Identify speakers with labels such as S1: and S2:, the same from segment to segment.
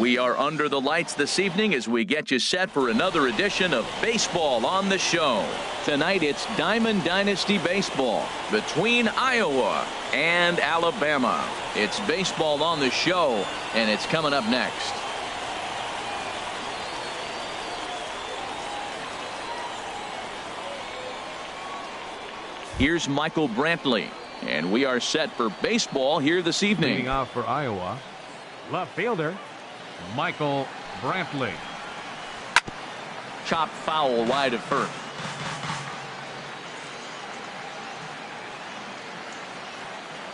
S1: We are under the lights this evening as we get you set for another edition of Baseball on the Show. Tonight it's Diamond Dynasty Baseball between Iowa and Alabama. It's Baseball on the Show, and it's coming up next. Here's Michael Brantley, and we are set for baseball here this evening.
S2: Leading off for Iowa, left fielder Michael Brantley.
S1: Chopped foul wide of first.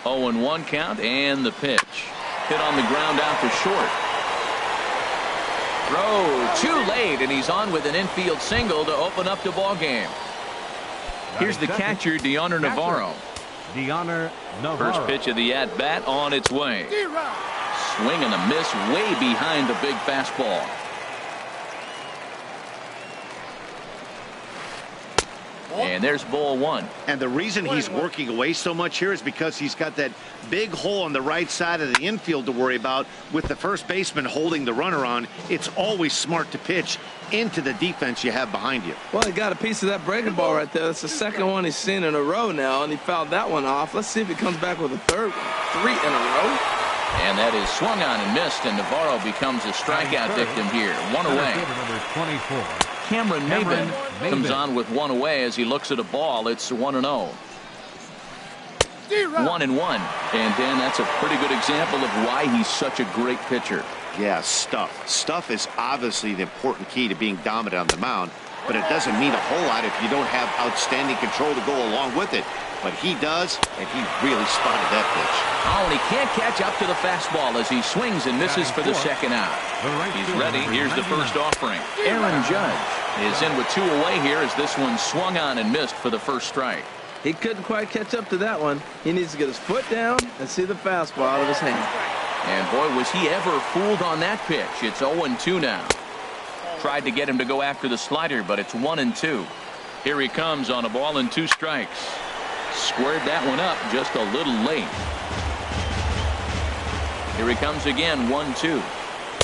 S1: Oh, and 1 count, and the pitch. Hit on the ground out to short. Throw too late, and he's on with an infield single to open up the ball game. Here's the catcher, Deoner Navarro.
S2: Deoner Navarro.
S1: First pitch of the at-bat on its way. Swing and a miss way behind the big fastball. And there's ball 1.
S3: And the reason he's working away so much here is because he's got that big hole on the right side of the infield to worry about. With the first baseman holding the runner on, it's always smart to pitch into the defense you have behind you.
S4: Well, he got a piece of that breaking ball right there. That's the second one he's seen in a row now, and he fouled that one off. Let's see if he comes back with a third one. 3 in a row.
S1: And that is swung on and missed, and Navarro becomes a strikeout victim here. 1 away.
S2: Number 24.
S1: Cameron Maben comes on with 1 away as he looks at a ball. It's 1-0. 1-1. And Dan, that's a pretty good example of why he's such a great pitcher.
S3: Yeah, stuff. Stuff is obviously the important key to being dominant on the mound, but it doesn't mean a whole lot if you don't have outstanding control to go along with it. But he does, and he really spotted that pitch.
S1: Oh, and he can't catch up to the fastball as he swings and misses for the second out. He's ready. Here's the first offering. Aaron Judge is in with 2 away here as this one swung on and missed for the first strike.
S4: He couldn't quite catch up to that one. He needs to get his foot down and see the fastball out of his hand.
S1: And boy, was he ever fooled on that pitch. It's 0-2 now. Tried to get him to go after the slider, but it's 1-2. Here he comes on a ball and 2 strikes. Squared that one up just a little late. Here he comes again, 1-2.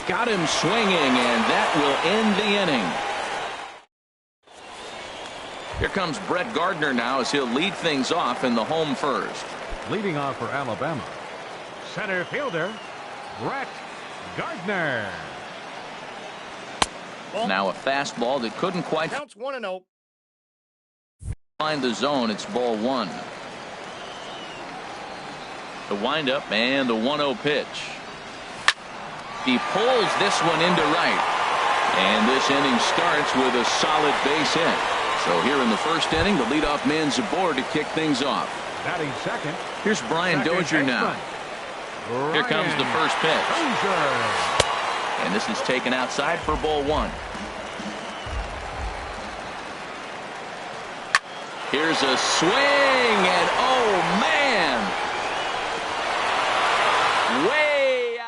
S1: Got him swinging, and that will end the inning. Here comes Brett Gardner now as he'll lead things off in the home first.
S2: Leading off for Alabama, center fielder Brett Gardner.
S1: Now a fastball that couldn't quite
S5: Counts 1-0.
S1: find the zone. It's ball 1. The windup and the 1-0 pitch. He pulls this one into right. And this inning starts with a solid base hit. So here in the first inning, the leadoff man's aboard to kick things off.
S2: Batting second.
S1: Here's Brian Dozier now. Here comes the first pitch. And this is taken outside for ball 1. Here's a swing, and oh man! Way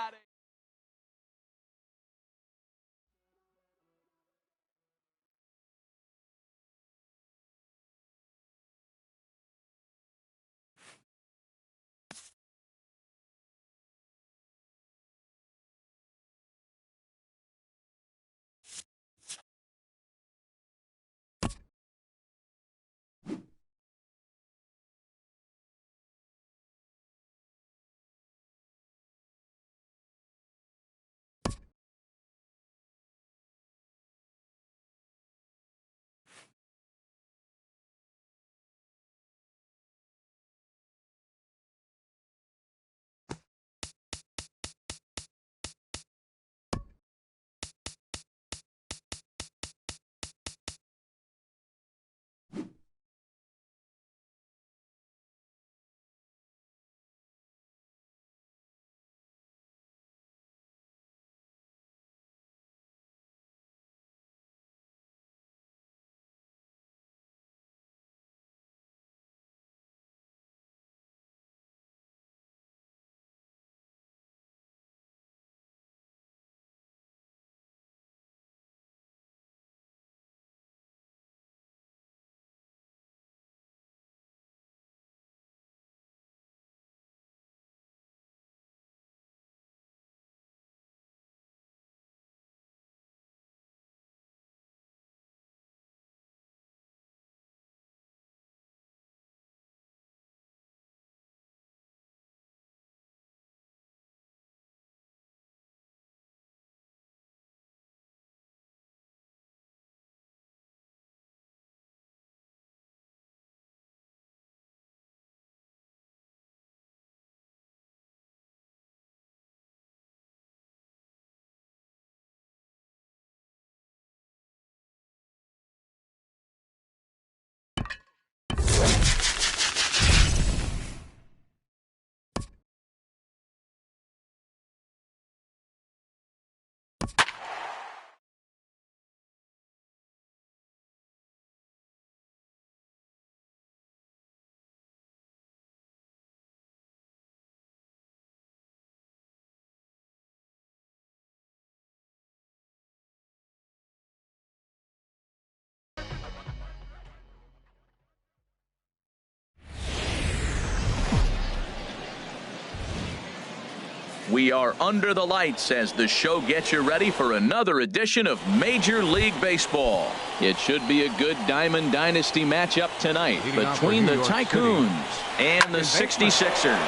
S1: We are under the lights as the show gets you ready for another edition of Major League Baseball. It should be a good Diamond Dynasty matchup tonight between the Tycoons and the 66ers.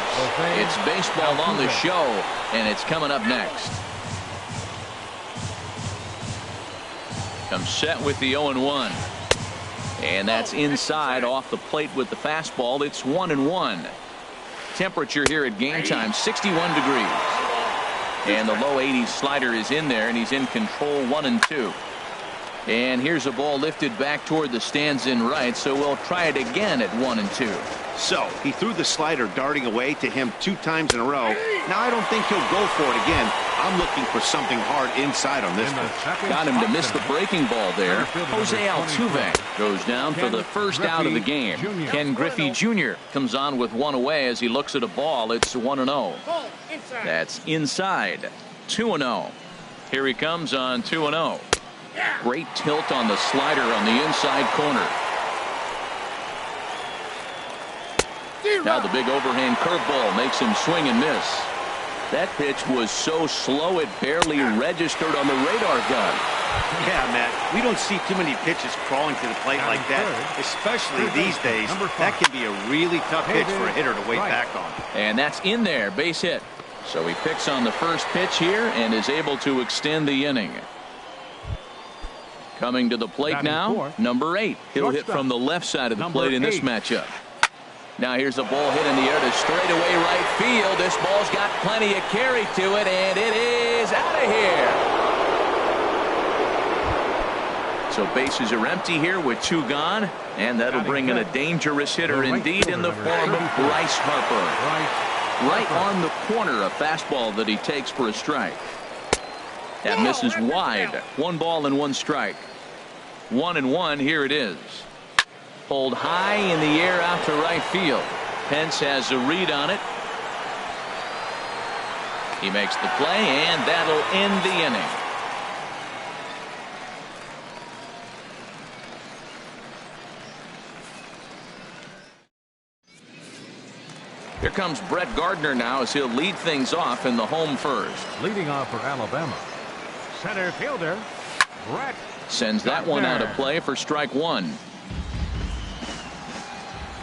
S1: It's baseball on the show, and it's coming up next. Comes set with the 0-1. And that's inside off the plate with the fastball. It's 1-1. Temperature here at game time, 61 degrees. And the low 80s slider is in there, and he's in control, 1-2. And here's a ball lifted back toward the stands in right, so we'll try it again at 1-2.
S3: So he threw the slider darting away to him 2 times in a row. Now I don't think he'll go for it again. I'm looking for something hard inside on this one.
S1: Got him to miss the breaking ball there. Jose Altuve goes down for the first out of the game. Ken Griffey Jr. comes on with one away as he looks at a ball. It's 1-0. That's inside. 2-0. Here he comes on 2-0. Great tilt on the slider on the inside corner. Now the big overhand curveball makes him swing and miss. That pitch was so slow it barely registered on the radar gun.
S3: Yeah, Matt, we don't see too many pitches crawling to the plate like that, especially these days. That can be a really tough pitch for a hitter to wait back on.
S1: And that's in there, base hit. So he picks on the first pitch here and is able to extend the inning. Coming to the plate now, number 8. He'll hit from the left side of the plate in this matchup. Now here's a ball hit in the air to straightaway right field. This ball's got plenty of carry to it, and it is out of here. So bases are empty here with 2 gone, and that'll bring in a dangerous hitter indeed in the form of Bryce Harper. Right on the corner, a fastball that he takes for a strike. That misses wide. 1 ball and 1 strike. 1-1. Here it is. Pulled high in the air out to right field. Pence has a read on it. He makes the play, and that'll end the inning. Here comes Brett Gardner now as he'll lead things off in the home first.
S2: Leading off for Alabama, center fielder Brett
S1: sends that one out of play for strike 1.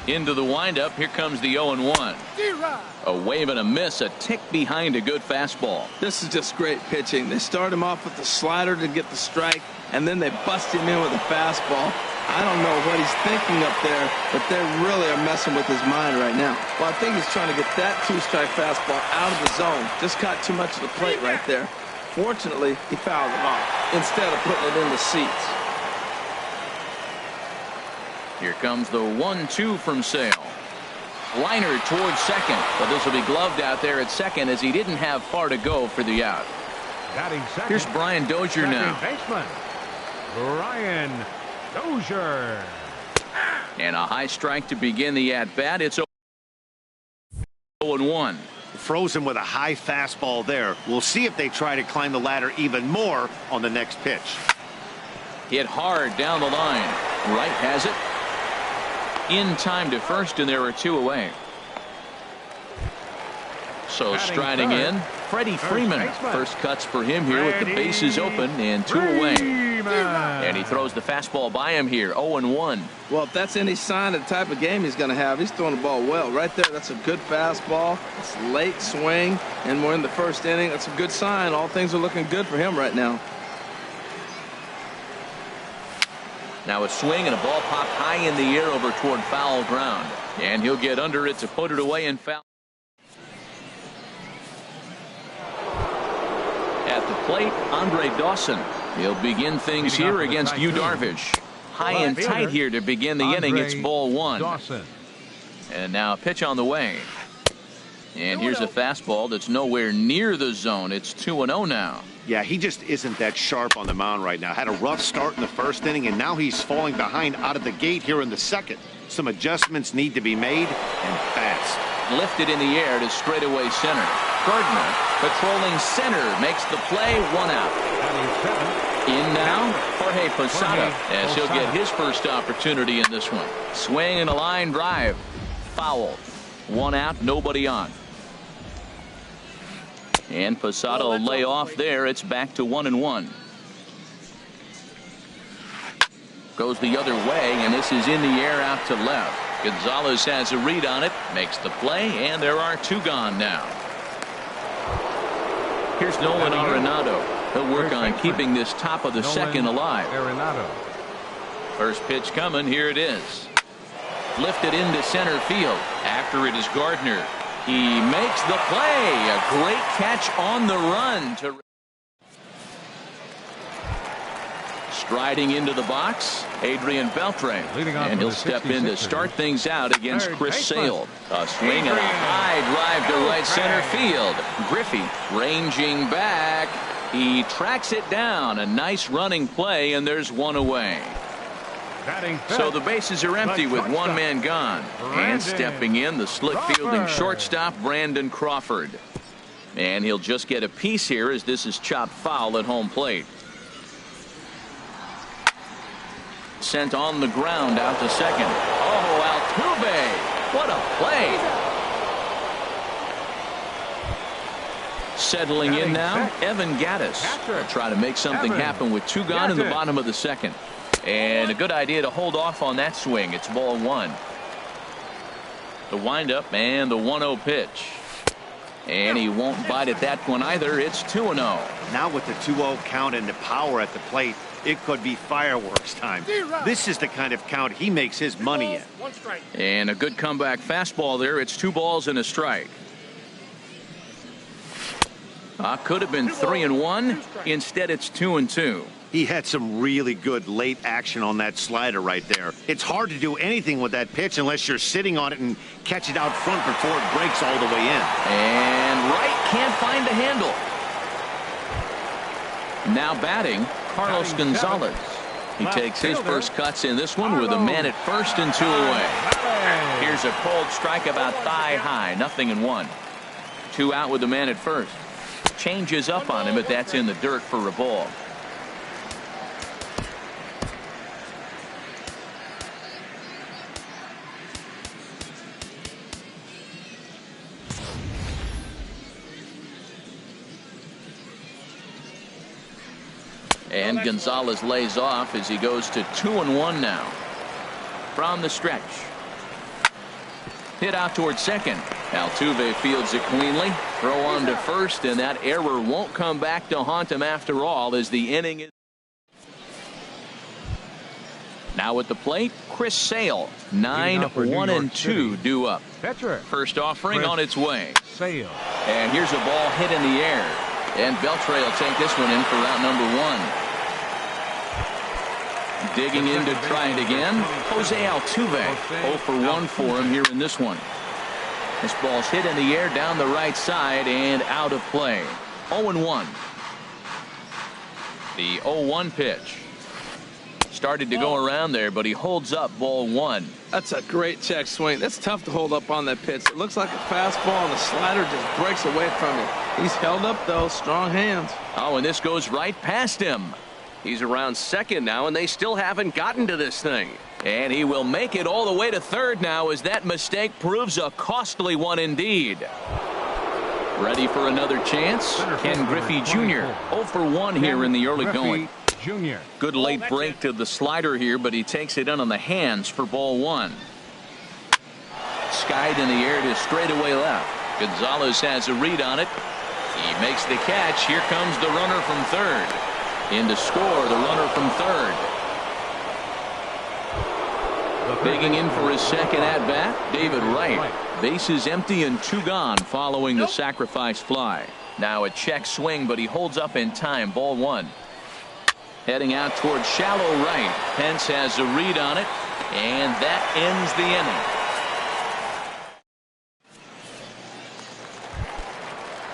S1: Into the windup. Here comes the 0-1. A wave and a miss, a tick behind a good fastball.
S4: This is just great pitching. They start him off with the slider to get the strike, and then they bust him in with a fastball. I don't know what he's thinking up there, but they really are messing with his mind right now. Well, I think he's trying to get that 2-strike fastball out of the zone. Just caught too much of the plate right there. Fortunately, he fouled it off instead of putting it in the seats.
S1: Here comes the 1-2 from Sale. Liner towards second, but this will be gloved out there at second as he didn't have far to go for the out. Here's Brian Dozier now.
S2: Baseman, Brian Dozier.
S1: And a high strike to begin the at-bat. It's 0-1.
S3: Frozen with a high fastball there. We'll see if they try to climb the ladder even more on the next pitch.
S1: Hit hard down the line. Wright has it. In time to first, and there are 2 away. So striding in, Freddie Freeman. First cuts for him here with the bases open and 2 away. And he throws the fastball by him here, 0-1.
S4: Well, if that's any sign of the type of game he's going to have, he's throwing the ball well. Right there, that's a good fastball. It's late swing, and we're in the first inning. That's a good sign. All things are looking good for him right now.
S1: Now a swing and a ball popped high in the air over toward foul ground. And he'll get under it to put it away and foul. At the plate, Andre Dawson. He'll begin things here against Yu Darvish. High and tight here to begin the inning. It's ball 1. And now a pitch on the way. And here's a fastball that's nowhere near the zone. It's 2-0 now.
S3: Yeah, he just isn't that sharp on the mound right now. Had a rough start in the first inning, and now he's falling behind out of the gate here in the second. Some adjustments need to be made, and fast.
S1: Lifted in the air to straightaway center. Gardner patrolling center makes the play, 1 out. In now, Jorge Posada, as he'll get his first opportunity in this one. Swing and a line drive. Foul. 1 out, nobody on. And Posada will lay off there. It's back to 1-1. Goes the other way, and this is in the air out to left. Gonzalez has a read on it, makes the play, and there are 2 gone now. Here's Nolan Arenado. He'll work on keeping this top of the second alive. First pitch coming. Here it is. Lifted into center field. After it is Gardner. He makes the play. A great catch on the run. Striding into the box, Adrian Beltre. And he'll step in to start things out against Chris Sale. A swing and a high drive to right center field. Griffey ranging back. He tracks it down. A nice running play, and there's 1 away. So the bases are empty with 1 man gone. And stepping in, the slick fielding shortstop, Brandon Crawford. And he'll just get a piece here as this is chopped foul at home plate. Sent on the ground out to second. Oh, Altuve. What a play. Settling in now, Evan Gattis will try to make something happen with 2 gone in the bottom of the second. And a good idea to hold off on that swing. It's ball 1. The windup and the 1-0 pitch. And he won't bite at that one either. It's 2-0.
S3: Now with the 2-0 count and the power at the plate, it could be fireworks time. This is the kind of count he makes his money in.
S1: And a good comeback fastball there. It's 2 balls and a strike. Could have been 3-1. Instead, it's 2-2.
S3: He had some really good late action on that slider right there. It's hard to do anything with that pitch unless you're sitting on it and catch it out front before it breaks all the way in.
S1: And right, can't find the handle. Now batting, Carlos Gonzalez. He takes his first cuts in this one with a man at first and 2 away. Here's a cold strike about thigh high, 0-1. 2 out with the man at first. Changes up on him, but that's in the dirt for a ball. And Gonzalez lays off as he goes to 2-1 now. From the stretch. Hit out towards second. Altuve fields it cleanly. Throw on to first, and that error won't come back to haunt him after all as the inning is. Now at the plate, Chris Sale. 9-1-2 due up. First offering on its way. And here's a ball hit in the air. And Beltre will take this one in for out number 1. Digging in to try it again. Jose Altuve. 0 for 1 for him here in this one. This ball's hit in the air down the right side and out of play. 0-1. The 0-1 pitch. Started to go around there, but he holds up ball 1.
S4: That's a great check swing. That's tough to hold up on that pitch. It looks like a fastball, and the slider just breaks away from it. He's held up, though. Strong hands.
S1: Oh, and this goes right past him. He's around second now, and they still haven't gotten to this thing. And he will make it all the way to third now as that mistake proves a costly one indeed. Ready for another chance? Ken Griffey Jr. 0 for 1 here in the early going. Good late break to the slider here, but he takes it in on the hands for ball 1. Skied in the air to straightaway left. Gonzalez has a read on it. He makes the catch. Here comes the runner from third. In to score, the runner from third. Digging in for his second at-bat, David Wright. Bases empty and 2 gone following the sacrifice fly. Now a check swing, but he holds up in time. Ball 1. Heading out towards shallow right. Pence has a read on it, and that ends the inning.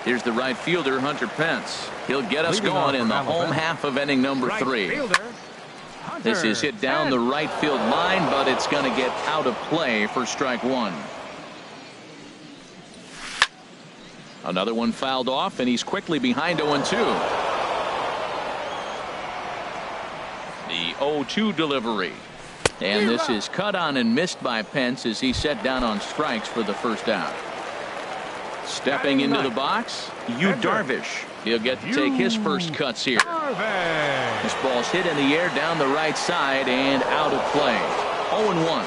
S1: Here's the right fielder, Hunter Pence. He'll get us going in the home half of inning number 3. This is hit down the right field line, but it's going to get out of play for strike 1. Another one fouled off, and he's quickly behind 0-2. The 0-2 delivery. And this is cut on and missed by Pence as he set down on strikes for the first out. Stepping into the box, Darvish. He'll get to take his first cuts here. This ball's hit in the air down the right side and out of play. 0-1.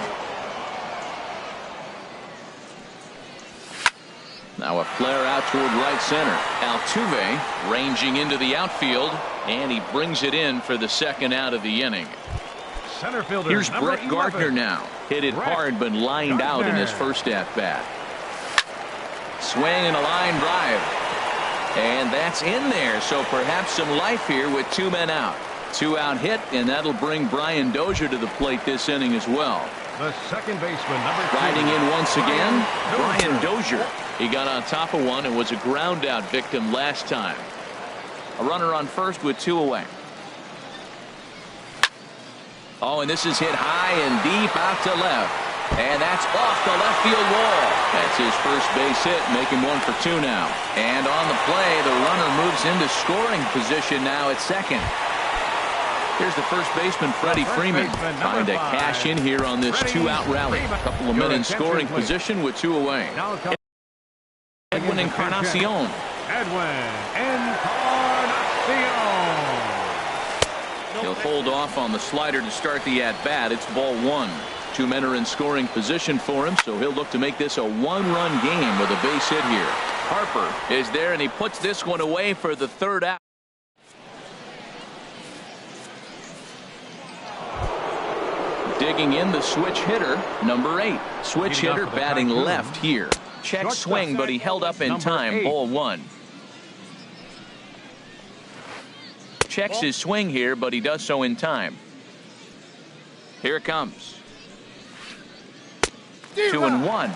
S1: Now a flare out toward right center. Altuve ranging into the outfield, and he brings it in for the second out of the inning.
S2: Center fielder,
S1: here's Brett Gardner now. Hit it hard, but lined out in his first at-bat. Swing and a line drive. And that's in there, so perhaps some life here with 2 men out. 2-out hit, and that'll bring Brian Dozier to the plate this inning as well.
S2: The second baseman, number 2.
S1: Riding in once again, Brian Dozier. He got on top of one and was a ground-out victim last time. A runner on first with 2 away. Oh, and this is hit high and deep out to left. And that's off the left field wall. That's his first base hit, making 1 for 2 now. And on the play, the runner moves into scoring position now at second. Here's the first baseman, Freddie Freeman, trying to cash in here on this 2-out rally. A couple of men in scoring position with 2 away. Edwin Encarnacion. He'll hold off on the slider to start the at-bat. It's ball 1. 2 men are in scoring position for him, so he'll look to make this a 1-run game with a base hit here. Harper is there, and he puts this one away for the 3rd out. Digging in the switch hitter, number 8. Switch hitter batting left here. Check swing, but he held up in time. Ball 1. Checks his swing here, but he does so in time. Here it comes. 2-1.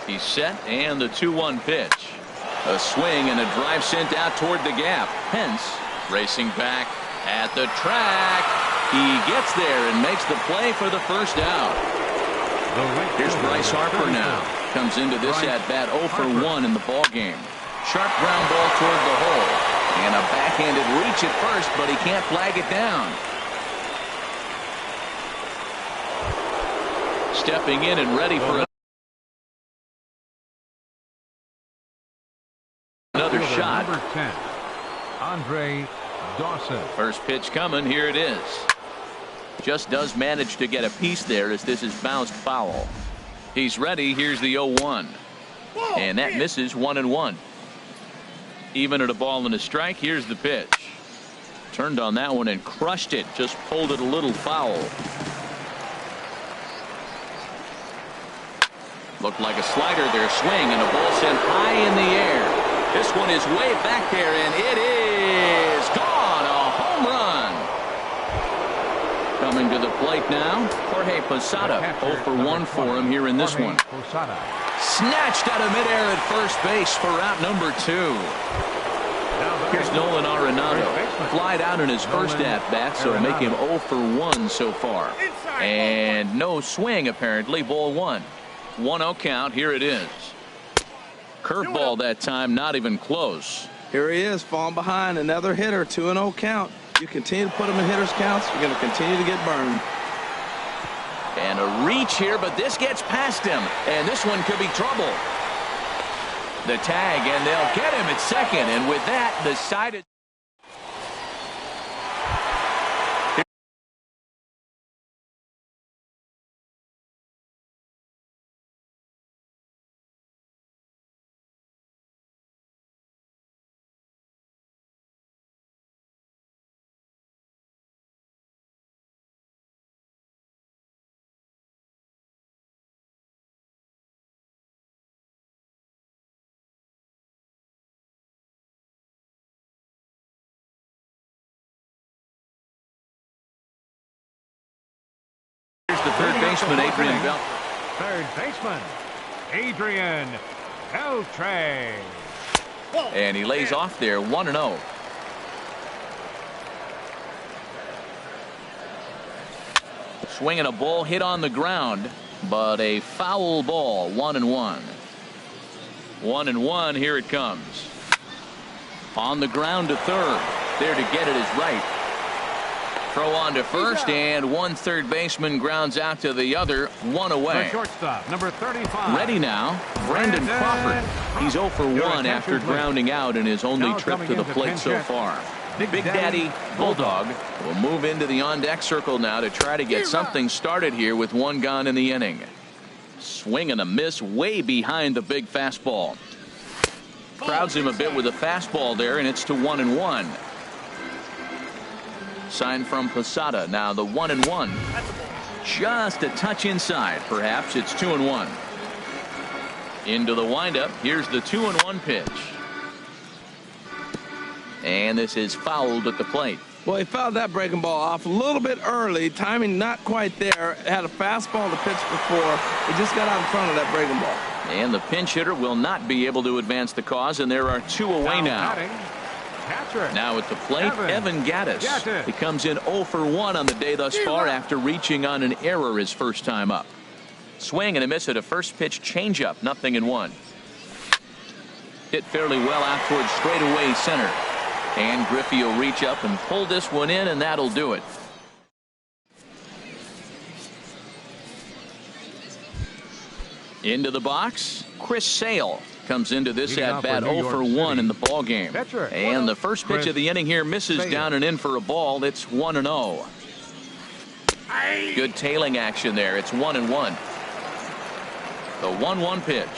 S1: He's set, and the 2-1 pitch. A swing and a drive sent out toward the gap. Pence racing back at the track. He gets there and makes the play for the first out. Here's Bryce Harper now. Comes into this at-bat 0 for 1 in the ball game. Sharp ground ball toward the hole. And a backhanded reach at first, but he can't flag it down. Stepping in and ready for another shot.
S2: Number 10, Andre Dawson.
S1: First pitch coming. Here it is. Just does manage to get a piece there as this is bounced foul. He's ready. Here's the 0-1. And that misses 1-1. Even at a ball and a strike. Here's the pitch. Turned on that one and crushed it. Just pulled it a little foul. Looked like a slider there. Swing and a ball sent high in the air. This one is way back there, and it is gone. A home run. Coming to the plate now, Jorge Posada. 0 for 1 for him here in this one. Snatched out of midair at first base for out number 2. Here's Nolan Arenado. Flied out in his first at-bat, so make him 0 for 1 so far. And no swing, apparently. Ball 1. 1-0 count. Here it is. Curveball that time, not even close.
S4: Here he is, falling behind. Another hitter. 2-0 count. You continue to put him in hitters' counts, you're going to continue to get burned.
S1: And a reach here, but this gets past him. And this one could be trouble. The tag, and they'll get him at second. And with that, the side is... the third baseman, Adrian Beltre.
S2: Third baseman, Adrian Beltre.
S1: And he lays off there, 1-0. Swinging a ball hit on the ground, but a foul ball, 1-1. 1-1, here it comes. On the ground to third. There to get it is right. Throw on to first, and one third baseman grounds out to the other, one away.
S2: The shortstop, number 35.
S1: Ready now, Brandon Crawford. He's 0 for 1 after grounding out in his only trip to the plate so far. Big Daddy Bulldog will move into the on-deck circle now to try to get something started here with one gone in the inning. Swing and a miss way behind the big fastball. Crowds him a bit with a fastball there, and it's to 1-1. Sign from Posada. Now the 1-1. Just a touch inside. Perhaps it's 2-1. Into the windup. Here's the 2-1 pitch. And this is fouled at the plate.
S4: Well, he fouled that breaking ball off a little bit early. Timing not quite there. Had a fastball to pitch before. He just got out in front of that breaking ball.
S1: And the pinch hitter will not be able to advance the cause, and there are 2 away now. Now at the plate, Evan Gattis. He comes in 0 for 1 on the day thus far after reaching on an error his first time up. Swing and a miss at a first pitch changeup, 0-1. Hit fairly well out towards straightaway center. And Griffey will reach up and pull this one in, and that'll do it. Into the box, Chris Sale comes into this at bat 0 for 1 in the ball game. And the first pitch of the inning here misses down and in for a ball. It's 1-0. Good tailing action there. It's 1-1. The 1-1 pitch.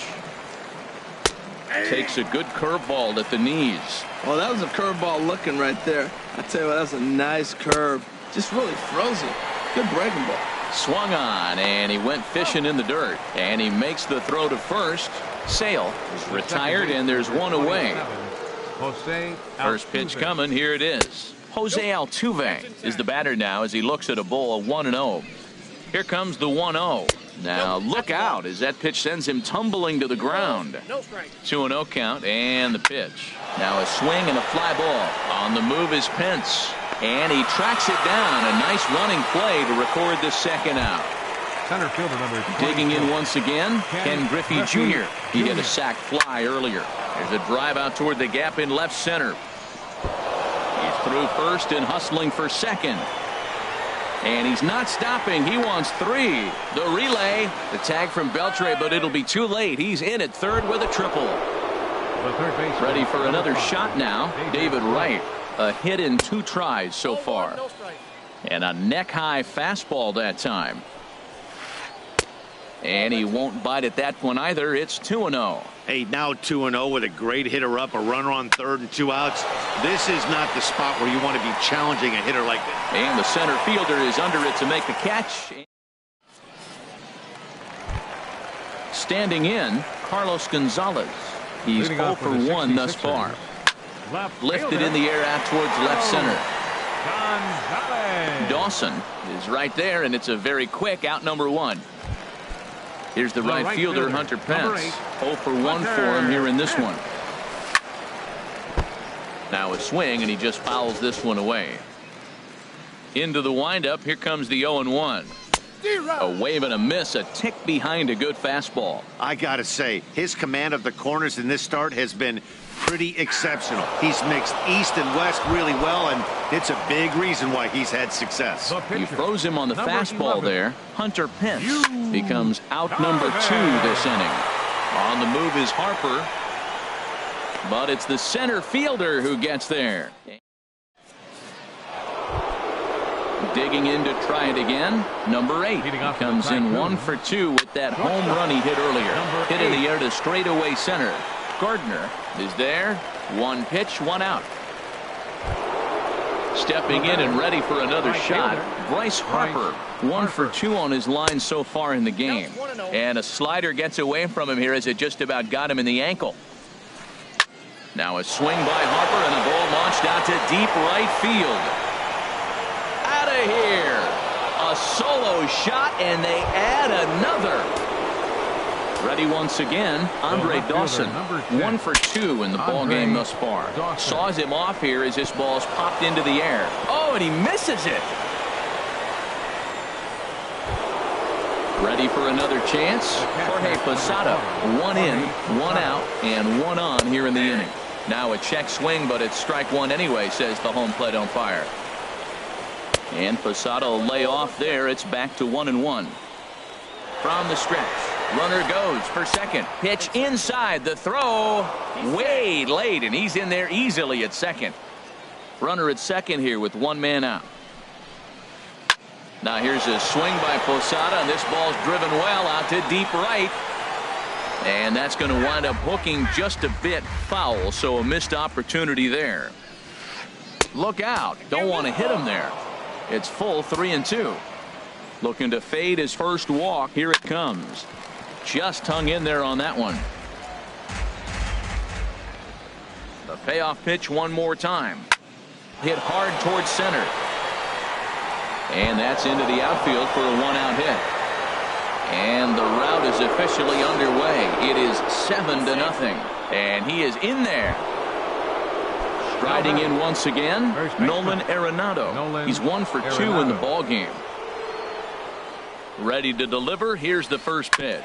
S1: Takes a good curveball at the knees.
S4: Well, that was a curveball looking right there. I tell you what, that's a nice curve. Just really frozen. Good breaking ball.
S1: Swung on, and he went fishing in the dirt. And he makes the throw to first. Sale is retired, and there's one away. First pitch coming. Here it is. Jose Altuve is the batter now as he looks at a ball, 1-0. Here comes the 1-0. Now look out as that pitch sends him tumbling to the ground. 2-0 count, and the pitch. Now a swing and a fly ball. On the move is Pence. And he tracks it down. A nice running play to record the second out.
S2: Center fielder number 22.
S1: Digging in once again, Ken Griffey Jr. He hit a sac fly earlier. There's a drive out toward the gap in left center. He's through first and hustling for second. And he's not stopping. He wants 3. The relay, the tag from Beltre, but it'll be too late. He's in at third with a triple. Ready for another shot now. David Wright. A hit in 2 tries so far. And a neck-high fastball that time. And he won't bite at that one either. It's 2-0.
S3: Hey, now 2-0 with a great hitter up, a runner on third and 2 outs. This is not the spot where you want to be challenging a hitter like this.
S1: And the center fielder is under it to make the catch. Standing in, Carlos Gonzalez. He's 0 for 1 thus far. Lifted in the air out towards left center. Dawson is right there, and it's a very quick out, number 1. Here's the right fielder, Hunter Pence. 0 for 1 for him here in this one. Now a swing, and he just fouls this one away. Into the windup. Here comes the 0-1. A wave and a miss, a tick behind a good fastball.
S3: I got to say, his command of the corners in this start has been pretty exceptional. He's mixed east and west really well, and it's a big reason why he's had success.
S1: You froze him on the fastball there. Hunter Pence becomes out number 2 this inning. On the move is Harper, but it's the center fielder who gets there. Digging in to try it again. Number 8 comes in 1 for 2 with that home run he hit earlier. Hit in the air to straightaway center. Gardner is there. 1 pitch, 1 out. Stepping in and ready for another shot, Bryce Harper. 1 for 2 on his line so far in the game. And a slider gets away from him here as it just about got him in the ankle. Now a swing by Harper and a ball launched out to deep right field. Out of here. A solo shot, and they add another. Ready once again, Andre Dawson. 1 for 2 in the ball game thus far. Saws him off here as this ball's popped into the air. Oh, and he misses it. Ready for another chance. Jorge Posada. 1 in, 1 out, and 1 on here in the inning. Now a check swing, but it's strike 1 anyway, says the home plate umpire. And Posada will lay off there. It's back to 1-1. From the stretch, runner goes for second. Pitch inside. The throw way late, and he's in there easily at second. Runner at second here with one man out. Now here's a swing by Posada, and this ball's driven well out to deep right. And that's going to wind up hooking just a bit foul, so a missed opportunity there. Look out. Don't want to hit him there. It's full 3-2. Looking to fade his first walk. Here it comes. Just hung in there on that one. The payoff pitch one more time. Hit hard towards center. And that's into the outfield for a one-out hit. And the route is officially underway. It is 7-0. And he is in there. Striding in once again, Nolan Arenado. He's 1 for 2 in the ball game. Ready to deliver. Here's the first pitch.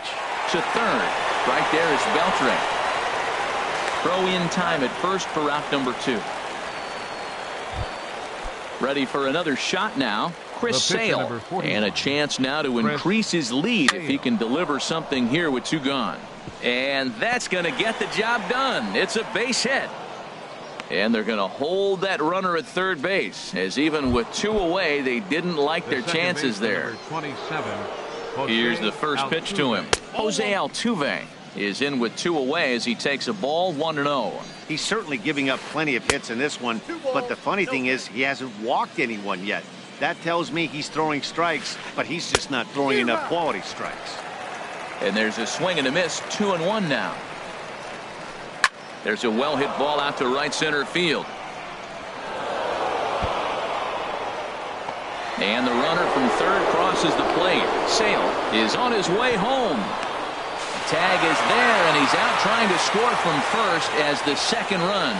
S1: To third. Right there is Beltran. Throw in time at first for out number 2. Ready for another shot now. Chris Sale. And a chance now to increase his lead if he can deliver something here with 2 gone. And that's going to get the job done. It's a base hit. And they're going to hold that runner at third base, as even with 2 away, they didn't like their chances there. Here's the first pitch to him. Jose Altuve is in with 2 away as he takes a ball 1-0.
S3: He's certainly giving up plenty of hits in this one, but the funny thing is he hasn't walked anyone yet. That tells me he's throwing strikes, but he's just not throwing enough quality strikes.
S1: And there's a swing and a miss. 2-1 now. There's a well-hit ball out to right center field. And the runner from third crosses the plate. Sale is on his way home. Tag is there, and he's out trying to score from first as the second run.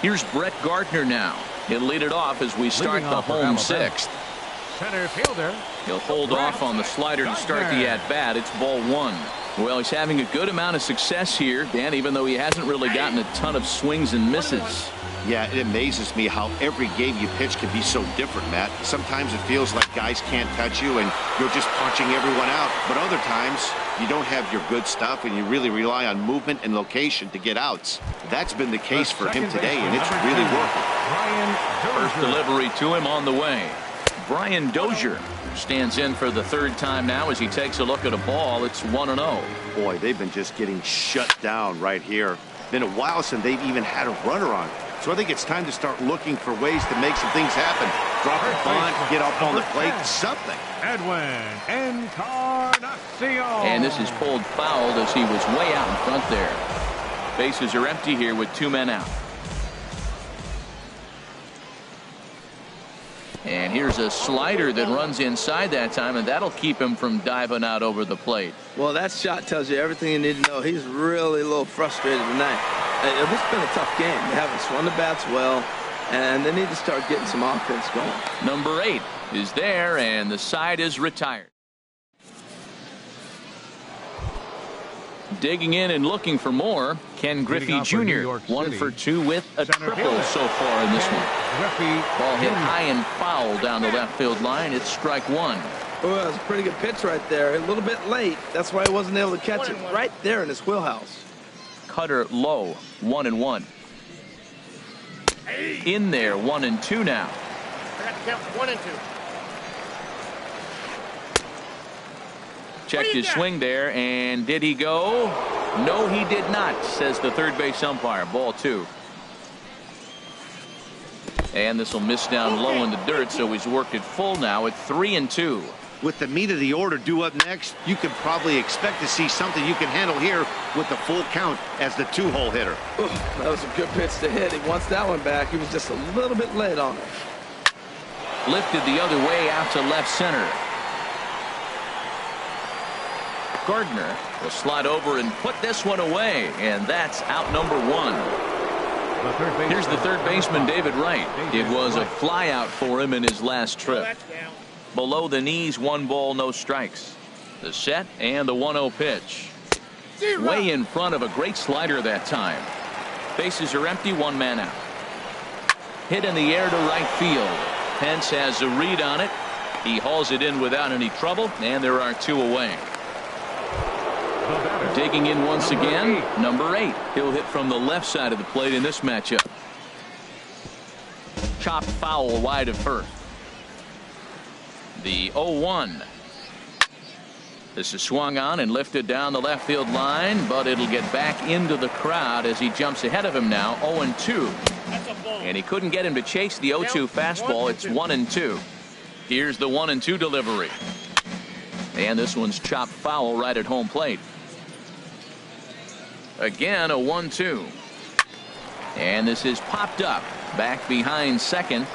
S1: Here's Brett Gardner now. He'll lead it off as we start the home 6th.
S2: Center fielder.
S1: He'll hold off on the slider to start the at-bat. It's ball 1. Well, he's having a good amount of success here, Dan, even though he hasn't really gotten a ton of swings and misses.
S3: Yeah, it amazes me how every game you pitch can be so different, Matt. Sometimes it feels like guys can't touch you and you're just punching everyone out. But other times, you don't have your good stuff and you really rely on movement and location to get outs. That's been the case for him today, and it's really working.
S1: First delivery to him on the way. Brian Dozier stands in for the 3rd time now as he takes a look at a ball. It's 1-0.
S3: Boy, they've been just getting shut down right here. Been a while since they've even had a runner on. So I think it's time to start looking for ways to make some things happen. Drop a bunt, get up on the plate, something.
S2: Edwin Encarnacion.
S1: And this is pulled foul as he was way out in front there. Bases are empty here with 2 men out. And here's a slider that runs inside that time, and that'll keep him from diving out over the plate.
S4: Well, that shot tells you everything you need to know. He's really a little frustrated tonight. This has been a tough game. They haven't swung the bats well, and they need to start getting some offense going.
S1: Number 8 is there, and the side is retired. Digging in and looking for more, Ken Griffey Jr. 1 for 2 with a triple so far in this one. Ball hit high and foul down the left field line. It's strike 1.
S4: Oh, that was a pretty good pitch right there. A little bit late. That's why he wasn't able to catch it right there in his wheelhouse.
S1: Cutter low, 1-1. In there, 1-2 now.
S5: I got to count 1 and 2.
S1: Checked his swing there, and did he go? No, he did not, says the third base umpire. Ball 2. And this will miss down low in the dirt, so he's worked it full now at 3-2.
S3: With the meat of the order due up next, you can probably expect to see something you can handle here with the full count as the 2-hole hitter.
S4: Ooh, that was a good pitch to hit. He wants that one back. He was just a little bit late on it.
S1: Lifted the other way out to left center. Gardner will slide over and put this one away, and that's out number 1. Here's the third baseman, David Wright. It was a fly out for him in his last trip. Below the knees, 1 ball, no strikes. The set and the 1-0 pitch. Way in front of a great slider that time. Bases are empty, one man out. Hit in the air to right field. Pence has a read on it. He hauls it in without any trouble, and there are two away. Digging in once again, number 8. He'll hit from the left side of the plate in this matchup. Chopped foul wide of first. The 0-1. This is swung on and lifted down the left field line, but it'll get back into the crowd as he jumps ahead of him now. 0-2. And he couldn't get him to chase the 0-2 fastball. It's 1-2. Here's the 1-2 delivery. And this one's chopped foul right at home plate. Again, a 1-2. And this is popped up back behind second.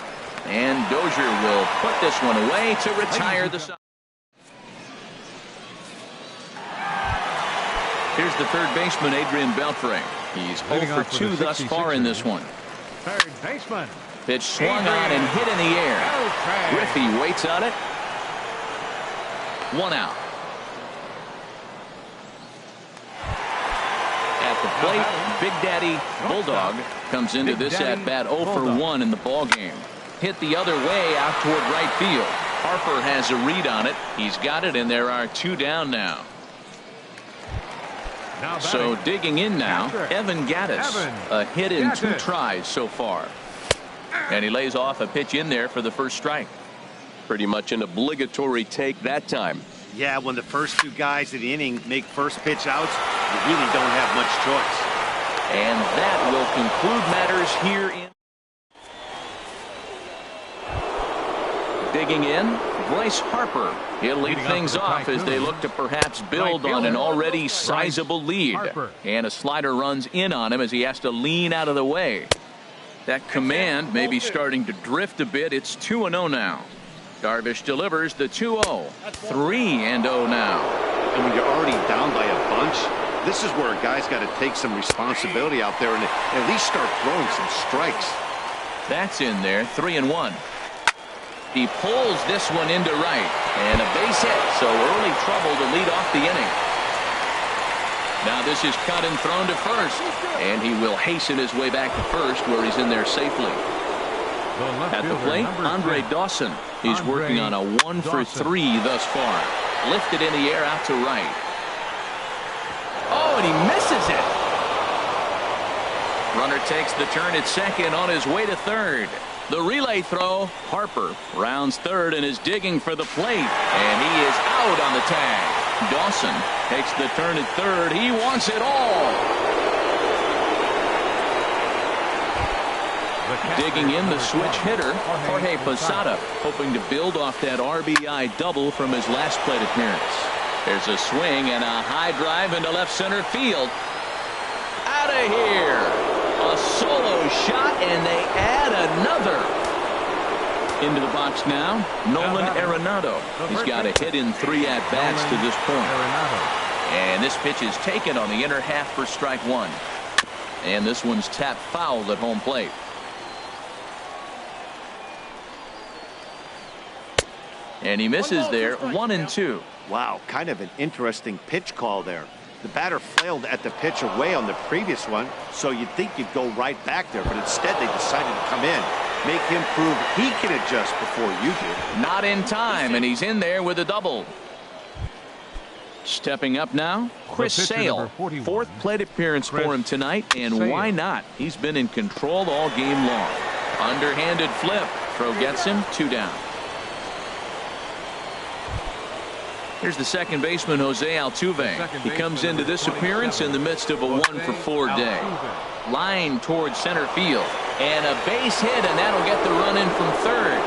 S1: And Dozier will put this one away to retire the side. Here's the third baseman, Adrian Beltre. He's 0 for 2 thus far in this one.
S2: Third baseman.
S1: Pitch swung on and hit in the air. Griffey waits on it. 1 out. At the plate, Big Daddy Bulldog comes into this at bat 0 for 1 in the ball game. Hit the other way out toward right field. Harper has a read on it. He's got it, and there are 2 down now. So digging in now, Evan Gattis. A hit in 2 tries so far. And he lays off a pitch in there for the first strike.
S6: Pretty much an obligatory take that time.
S3: Yeah, when the first 2 guys in the inning make first pitch outs, you really don't have much choice.
S1: And that will conclude matters here in. Digging in, Bryce Harper. He'll lead things off as they look to perhaps build on an already sizable lead. And a slider runs in on him as he has to lean out of the way. That command may be starting to drift a bit. It's 2-0 now. Darvish delivers the 2-0. 3-0 now.
S3: And when you're already down by a bunch, this is where a guy's got to take some responsibility out there and at least start throwing some strikes.
S1: That's in there. 3-1. He pulls this one into right, and a base hit, so early trouble to lead off the inning. Now this is cut and thrown to first, and he will hasten his way back to first where he's in there safely. At the plate, Andre Dawson. He's working on a 1 for 3 thus far. Lifted in the air out to right. Oh, and he misses it. Runner takes the turn at second on his way to third. The relay throw, Harper rounds third and is digging for the plate, and he is out on the tag. Dawson takes the turn at third. He wants it all. Digging in, the switch hitter, Jorge Posada, hoping to build off that RBI double from his last plate appearance. There's a swing and a high drive into left center field. Out of here. A solo shot, and they add another. Into the box now, Nolan Arenado. He's got a hit in 3 at-bats to this point. And this pitch is taken on the inner half for strike 1. And this one's tapped foul at home plate. And he misses there. 1-2.
S3: Wow, kind of an interesting pitch call there. The batter flailed at the pitch away on the previous one, so you'd think you'd go right back there, but instead they decided to come in, make him prove he can adjust before you do.
S1: Not in time, and he's in there with a double. Stepping up now, Chris Sale. 4th plate appearance for him tonight, and why not? He's been in control all game long. Underhanded flip. Throw gets him, 2 down. Here's the second baseman, Jose Altuve. He comes into this appearance in the midst of a 1 for 4 day. Line towards center field. And a base hit, and that'll get the run in from third.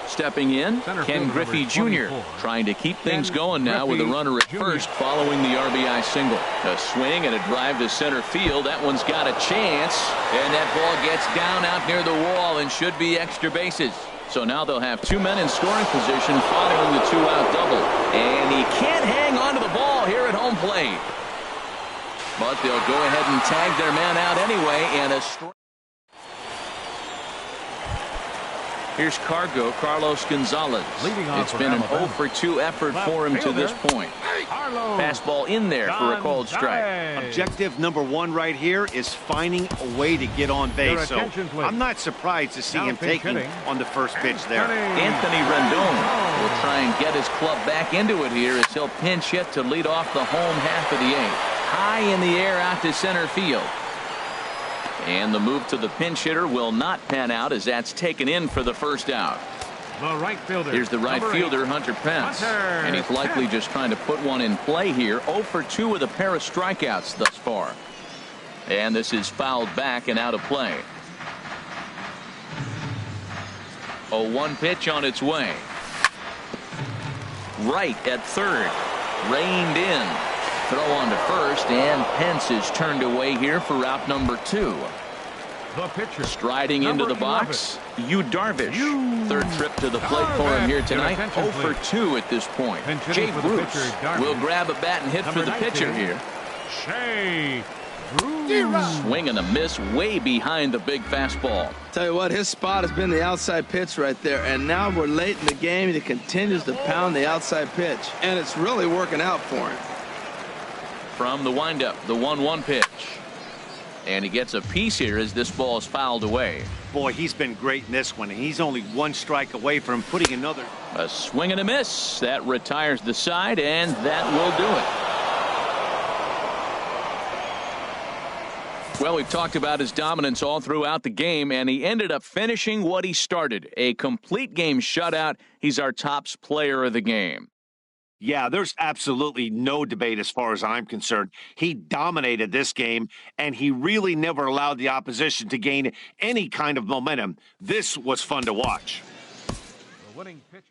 S1: Stepping in, Ken Griffey Jr. trying to keep things going now with a runner at first following the RBI single. A swing and a drive to center field. That one's got a chance. And that ball gets down out near the wall and should be extra bases. So now they'll have 2 men in scoring position following the 2-out double. And he can't hang on to the ball here at home plate. But they'll go ahead and tag their man out anyway. And a strike. Here's Carlos Gonzalez.
S2: Leading off
S1: It's
S2: for
S1: been an
S2: Alabama.
S1: 0 for 2 effort for him to this point. Fastball in there for a called strike.
S3: Objective number one right here is finding a way to get on base. So I'm not surprised to see him taking on the first pitch there.
S1: Anthony Rendon will try and get his club back into it here as he'll pinch hit to lead off the home half of the 8th. High in the air out to center field. And the move to the pinch hitter will not pan out as that's taken in for the first out.
S2: The right fielder.
S1: Here's the right fielder, Hunter Pence. And he's likely just trying to put one in play here. 0 for 2 with a pair of strikeouts thus far. And this is fouled back and out of play. 0-1 pitch on its way. Right at third. Reined in. Throw on to first, and Pence is turned away here for route number 2.
S2: The pitcher.
S1: Striding into the box, Yu Darvish. Third trip to the plate for him here tonight. 0 for 2 at this point. Jay Bruce will grab a bat and hit for the pitcher here.
S2: Shea Bruce.
S1: Swing and a miss way behind the big fastball.
S4: Tell you what, his spot has been the outside pitch right there, and now we're late in the game and he continues to pound the outside pitch, and it's really working out for him.
S1: From the windup, the 1-1 pitch. And he gets a piece here as this ball is fouled away.
S3: Boy, he's been great in this one. He's only one strike away from putting another.
S1: A swing and a miss. That retires the side, and that will do it. Well, we've talked about his dominance all throughout the game, and he ended up finishing what he started. A complete game shutout. He's our tops player of the game.
S3: Yeah, there's absolutely no debate as far as I'm concerned. He dominated this game, and he really never allowed the opposition to gain any kind of momentum. This was fun to watch.
S2: The winning pitcher.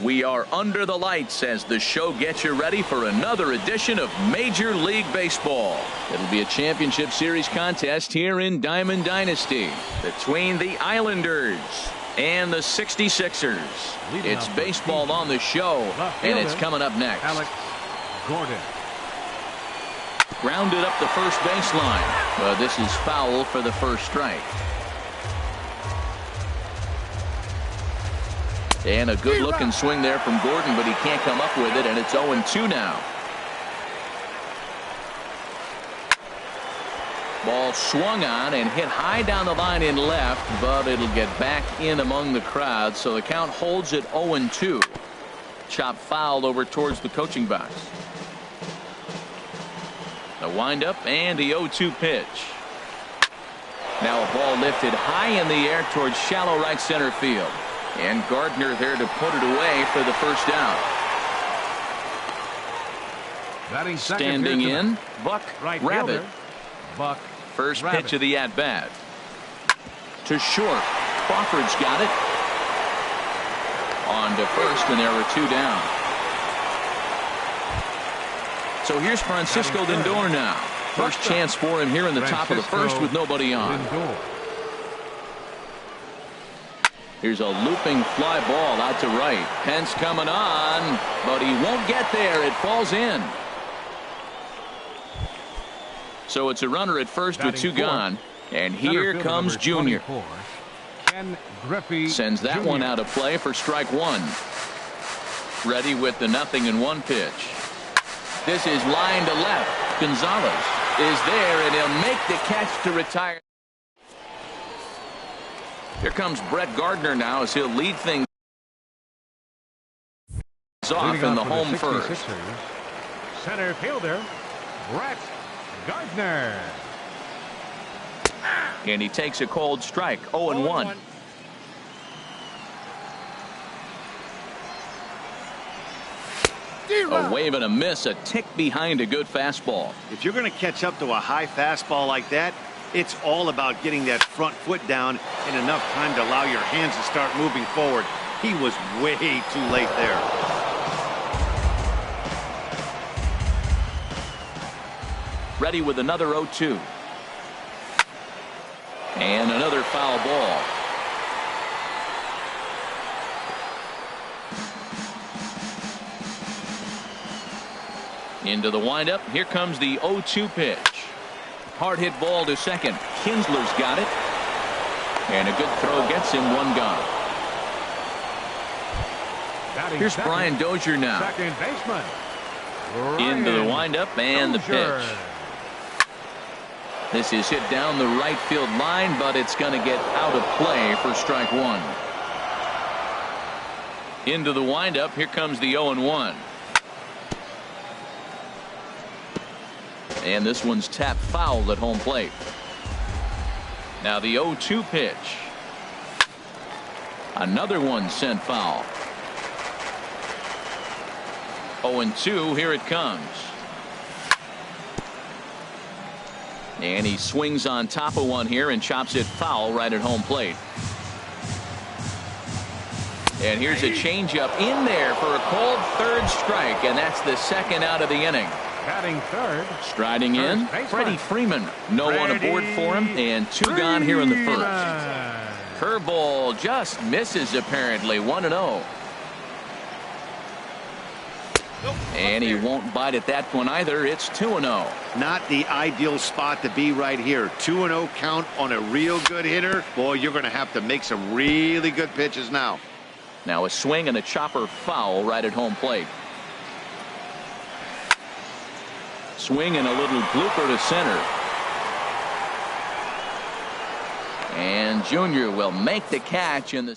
S1: We are under the lights as the show gets you ready for another edition of Major League Baseball. It'll be a championship series contest here in Diamond Dynasty between the Islanders and the 66ers. It's baseball on the show, and it's coming up next.
S2: Alex Gordon.
S1: Grounded up the first baseline, but this is foul for the first strike. And a good-looking swing there from Gordon, but he can't come up with it, and it's 0-2 now. Ball swung on and hit high down the line in left, but it'll get back in among the crowd, so the count holds at 0-2. Chop fouled over towards the coaching box. The windup and the 0-2 pitch. Now a ball lifted high in the air towards shallow right center field. And Gardner there to put it away for the first down. Standing in, Buck Rabbit.
S2: Buck
S1: First pitch of the at-bat. To short. Crawford's got it. On to first, and there are 2 down. So here's Francisco Lindor now. First chance for him here in the top of the first with nobody on. Here's a looping fly ball out to right. Pence coming on, but he won't get there. It falls in. So it's a runner at first with 2 gone. And here comes Junior. Sends that one out of play for strike 1. Ready with the 0-1 pitch. This is line to left. Gonzalez is there, and he'll make the catch to retire. Here comes Brett Gardner now as he'll lead things off in the home first.
S2: Center fielder, Brett Gardner.
S1: And he takes a cold strike, 0-1. A wave and a miss, a tick behind a good fastball.
S3: If you're going to catch up to a high fastball like that, it's all about getting that front foot down in enough time to allow your hands to start moving forward. He was way too late there.
S1: Ready with another 0-2. And another foul ball. Into the windup. Here comes the 0-2 pitch. Hard hit ball to second. Kinsler's got it. And a good throw gets him 1 gone. Here's Brian Dozier now.
S2: Second baseman.
S1: Into the windup and the pitch. This is hit down the right field line, but it's going to get out of play for strike 1. Into the windup. Here comes the 0-1. And this one's tapped foul at home plate. Now the 0-2 pitch. Another one sent foul. 0-2, here it comes. And he swings on top of one here and chops it foul right at home plate. And here's a changeup in there for a called third strike, and that's the second out of the inning.
S2: Batting third.
S1: Striding in, Freddie Freeman. No one aboard for him, and 2 gone here in the first. Curveball just misses apparently. 1-0. And he won't bite at that one either. It's 2-0.
S3: Not the ideal spot to be right here. 2-0 count on a real good hitter. Boy, you're going to have to make some really good pitches now.
S1: Now a swing and a chopper foul right at home plate. Swing and a little blooper to center. And Junior will make the catch in the.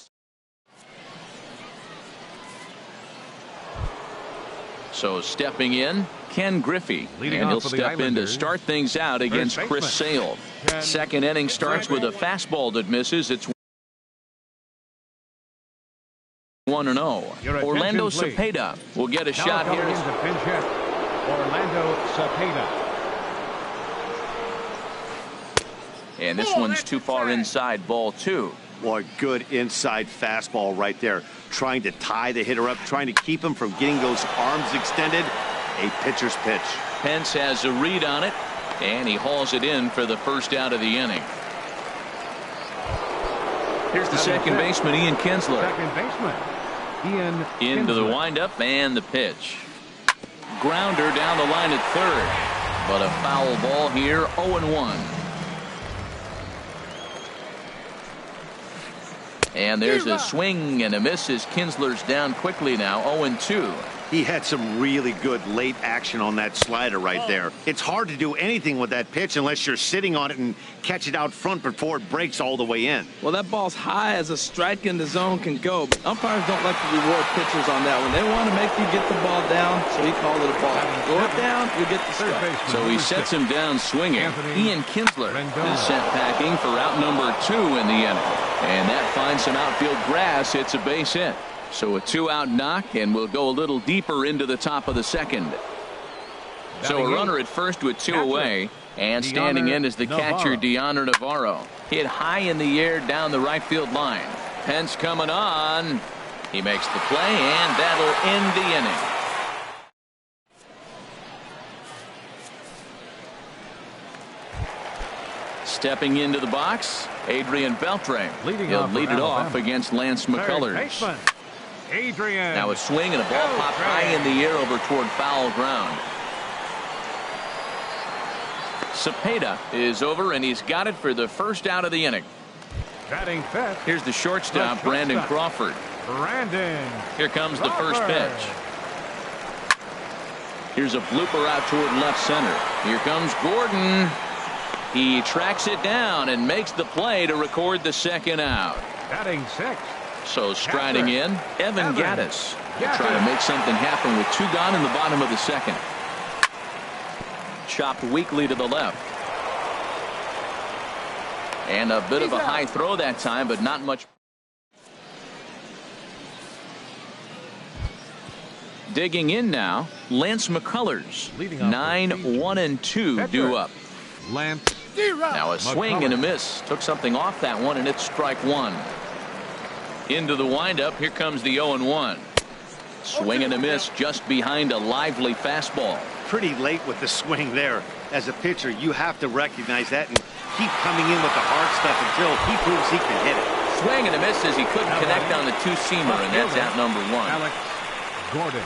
S1: So stepping in, Ken Griffey. And he'll step in to start things out against Chris Sale. Second inning starts with a fastball that misses. It's 1-0. Orlando Cepeda will get a shot here.
S2: Orlando Cepeda.
S1: And this one's too far inside, ball 2.
S3: Boy, good inside fastball right there. trying to tie the hitter up, trying to keep him from getting those arms extended. A pitcher's pitch.
S1: Pence has a read on it, and he hauls it in for the first out of the inning. Here's the second baseman, Ian Kinsler.
S2: Second baseman, Ian
S1: Into the
S2: Kinsler.
S1: windup and the pitch. Grounder down the line at third, but a foul ball here, 0-1. And there's a swing and a miss as Kinsler's down quickly now, 0-2.
S3: He had some really good late action on that slider right there. It's hard to do anything with that pitch unless you're sitting on it and catch it out front before it breaks all the way in.
S4: Well, that ball's high as a strike in the zone can go, but umpires don't like to reward pitchers on that one. They want to make you get the ball down, so he called it a ball. Go it down, you get the strike.
S1: So he sets him down swinging. Ian Kinsler is sent packing for out number 2 in the inning. And that finds some outfield grass. It's a base hit. So a 2-out knock, and we'll go a little deeper into the top of the second. So a runner at first with 2 away, and standing in is the catcher, Deoner Navarro. Hit high in the air down the right field line. Pence coming on. He makes the play, and that'll end the inning. Stepping into the box, Adrian Beltre. He'll lead it off against Lance McCullers.
S2: Adrian.
S1: Now a swing and a ball popped high in the air over toward foul ground. Cepeda is over, and he's got it for the first out of the inning.
S2: Batting fifth.
S1: Here's the shortstop, Brandon Crawford.
S2: Brandon.
S1: Here comes the first pitch. Here's a blooper out toward left center. Here comes Gordon. He tracks it down and makes the play to record the second out.
S2: Batting sixth.
S1: So striding in, Evan Gattis. Trying to make something happen with 2 gone in the bottom of the second. Chopped weakly to the left. And a bit of a high throw that time, but not much. Digging in now, Lance McCullers. 9-1-2 due up.
S2: Lance.
S1: Now a swing and a miss. Took something off that one, and it's strike 1. Into the windup. Here comes the 0-1. Swing and a miss just behind a lively fastball.
S3: Pretty late with the swing there. As a pitcher, you have to recognize that and keep coming in with the hard stuff until he proves he can hit it.
S1: Swing and a miss as he couldn't connect on the 2-seamer, and that's out number 1.
S2: Alex Gordon.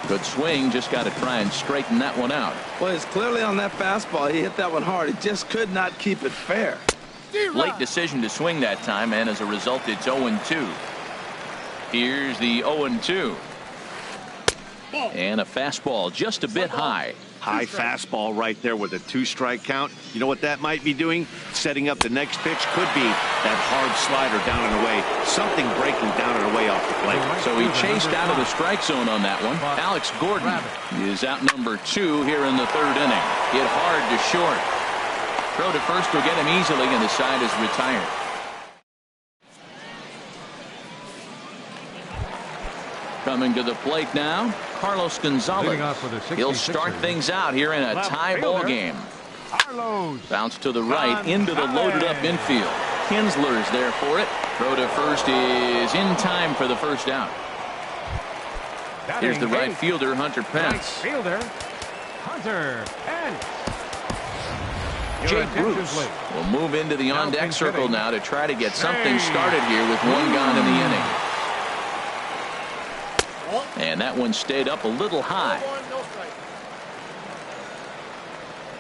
S1: Good swing. Just got to try and straighten that one out.
S4: Well, it's clearly on that fastball. He hit that one hard. He just could not keep it fair.
S1: Late decision to swing that time, and as a result, it's 0-2. Here's the 0-2. And a fastball just a bit high.
S3: High fastball right there with a 2-strike count. You know what that might be doing? Setting up the next pitch. Could be that hard slider down and away. Something breaking down and away off the plate.
S1: So he chased out of the strike zone on that one. Alex Gordon is out number 2 here in the 3rd inning. Hit hard to short. Throw to first will get him easily, and the side is retired. Coming to the plate now, Carlos Gonzalez. He'll start things out here in a tie ball game. Bounce to the right into the loaded up infield. Kinsler's there for it. Throw to first is in time for the first out. Here's the right fielder, Hunter Pence. Jay Bruce will move into the on-deck circle now to try to get something started here with 1 gone in the inning. And that one stayed up a little high.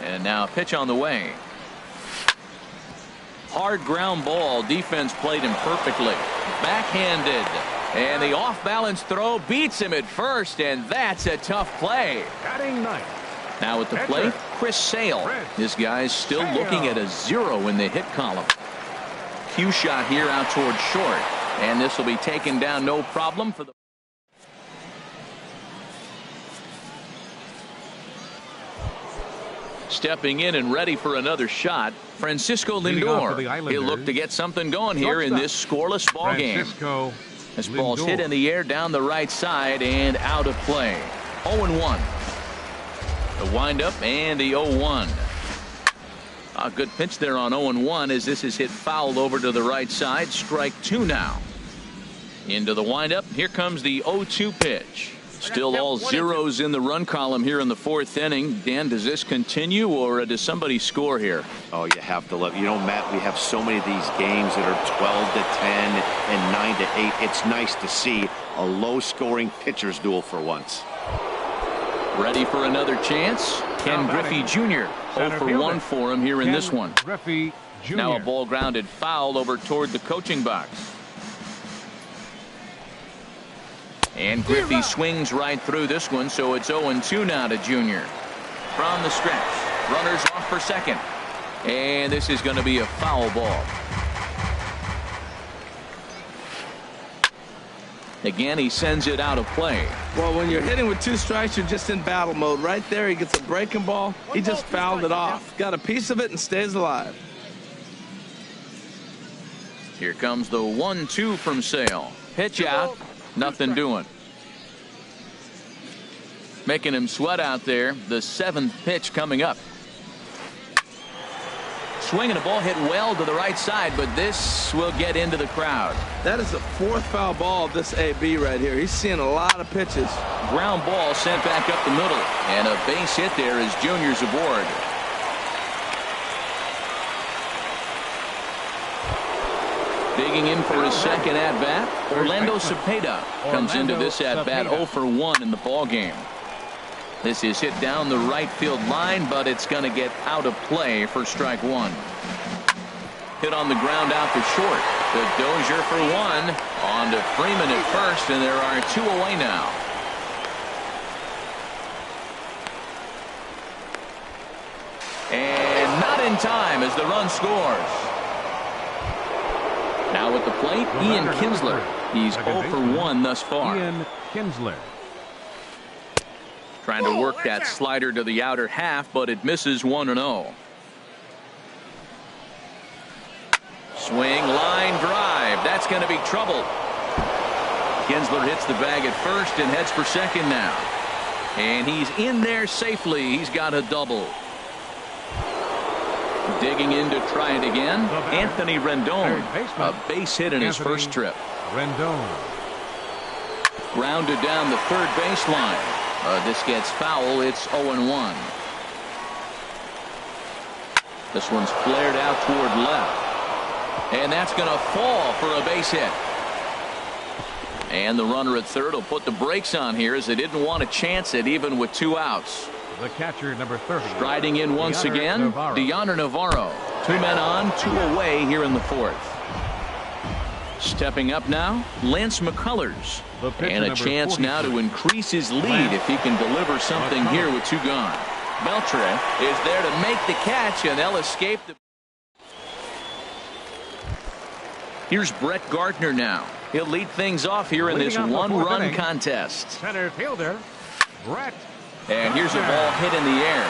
S1: And now a pitch on the way. Hard ground ball. Defense played him perfectly. Backhanded. And the off-balance throw beats him at first, and that's a tough play. Now at the plate, Chris Sale. This guy's still looking at a 0 in the hit column. Cue shot here out toward short. And this will be taken down no problem for the... Stepping in and ready for another shot, Francisco Lindor. He'll look to get something going here in this scoreless ball game. This ball's hit in the air down the right side and out of play. 0-1. The windup and the 0-1. A good pitch there on 0-1 as this is hit foul over to the right side. Strike 2 now. Into the windup. Here comes the 0-2 pitch. Still all zeros in the run column here in the fourth inning. Dan, does this continue or does somebody score here?
S3: Oh, you have to love. You know, Matt, we have so many of these games that are 12 to 10 and 9 to 8. It's nice to see a low-scoring pitcher's duel for once.
S1: Ready for another chance. Ken Griffey Jr. 0 for 1 for him here in this one.
S2: Griffey Jr.
S1: Now a ball grounded foul over toward the coaching box. And Griffey swings right through this one, so it's 0-2 now to Jr. From the stretch. Runners off for second. And this is going to be a foul ball. Again, he sends it out of play.
S4: Well, when you're hitting with 2 strikes, you're just in battle mode. Right there, he gets a breaking ball. He just fouled it off. Got a piece of it and stays alive.
S1: Here comes the 1-2 from Sale. Pitch out. Nothing doing. Making him sweat out there. The 7th pitch coming up. Swinging a ball hit well to the right side, but this will get into the crowd.
S4: That is the 4th foul ball of this AB right here. He's seeing a lot of pitches.
S1: Ground ball sent back up the middle. And a base hit there as Junior's aboard. Digging in for his second at-bat, Orlando Cepeda comes into this at-bat 0 for 1 in the ballgame. This is hit down the right field line, but it's going to get out of play for strike 1. Hit on the ground out to short. The Dozier for 1. On to Freeman at first, and there are 2 away now. And not in time as the run scores. Now at the plate, Ian Kinsler. He's 0 for 1 thus far.
S2: Ian Kinsler.
S1: Trying to work that slider to the outer half, but it misses 1-0. Swing, line drive. That's going to be trouble. Kinsler hits the bag at first and heads for second now. And he's in there safely. He's got a double. Digging in to try it again. Anthony Rendon. A base hit in his first trip.
S2: Rendon.
S1: Grounded down the third baseline. This gets foul. It's 0-1. This one's flared out toward left. And that's going to fall for a base hit. And the runner at third will put the brakes on here as they didn't want to chance it even with 2 outs.
S2: The catcher, number 30.
S1: Striding in once again, Deoner Navarro. 2 men on, 2 away here in the 4th. Stepping up now, Lance McCullers. And a chance now to increase his lead if he can deliver something here with 2 gone. Beltre is there to make the catch, and they'll escape the... Here's Brett Gardner now. He'll lead things off here in this 1-run contest.
S2: Center fielder, Brett.
S1: And here's a ball hit in the air.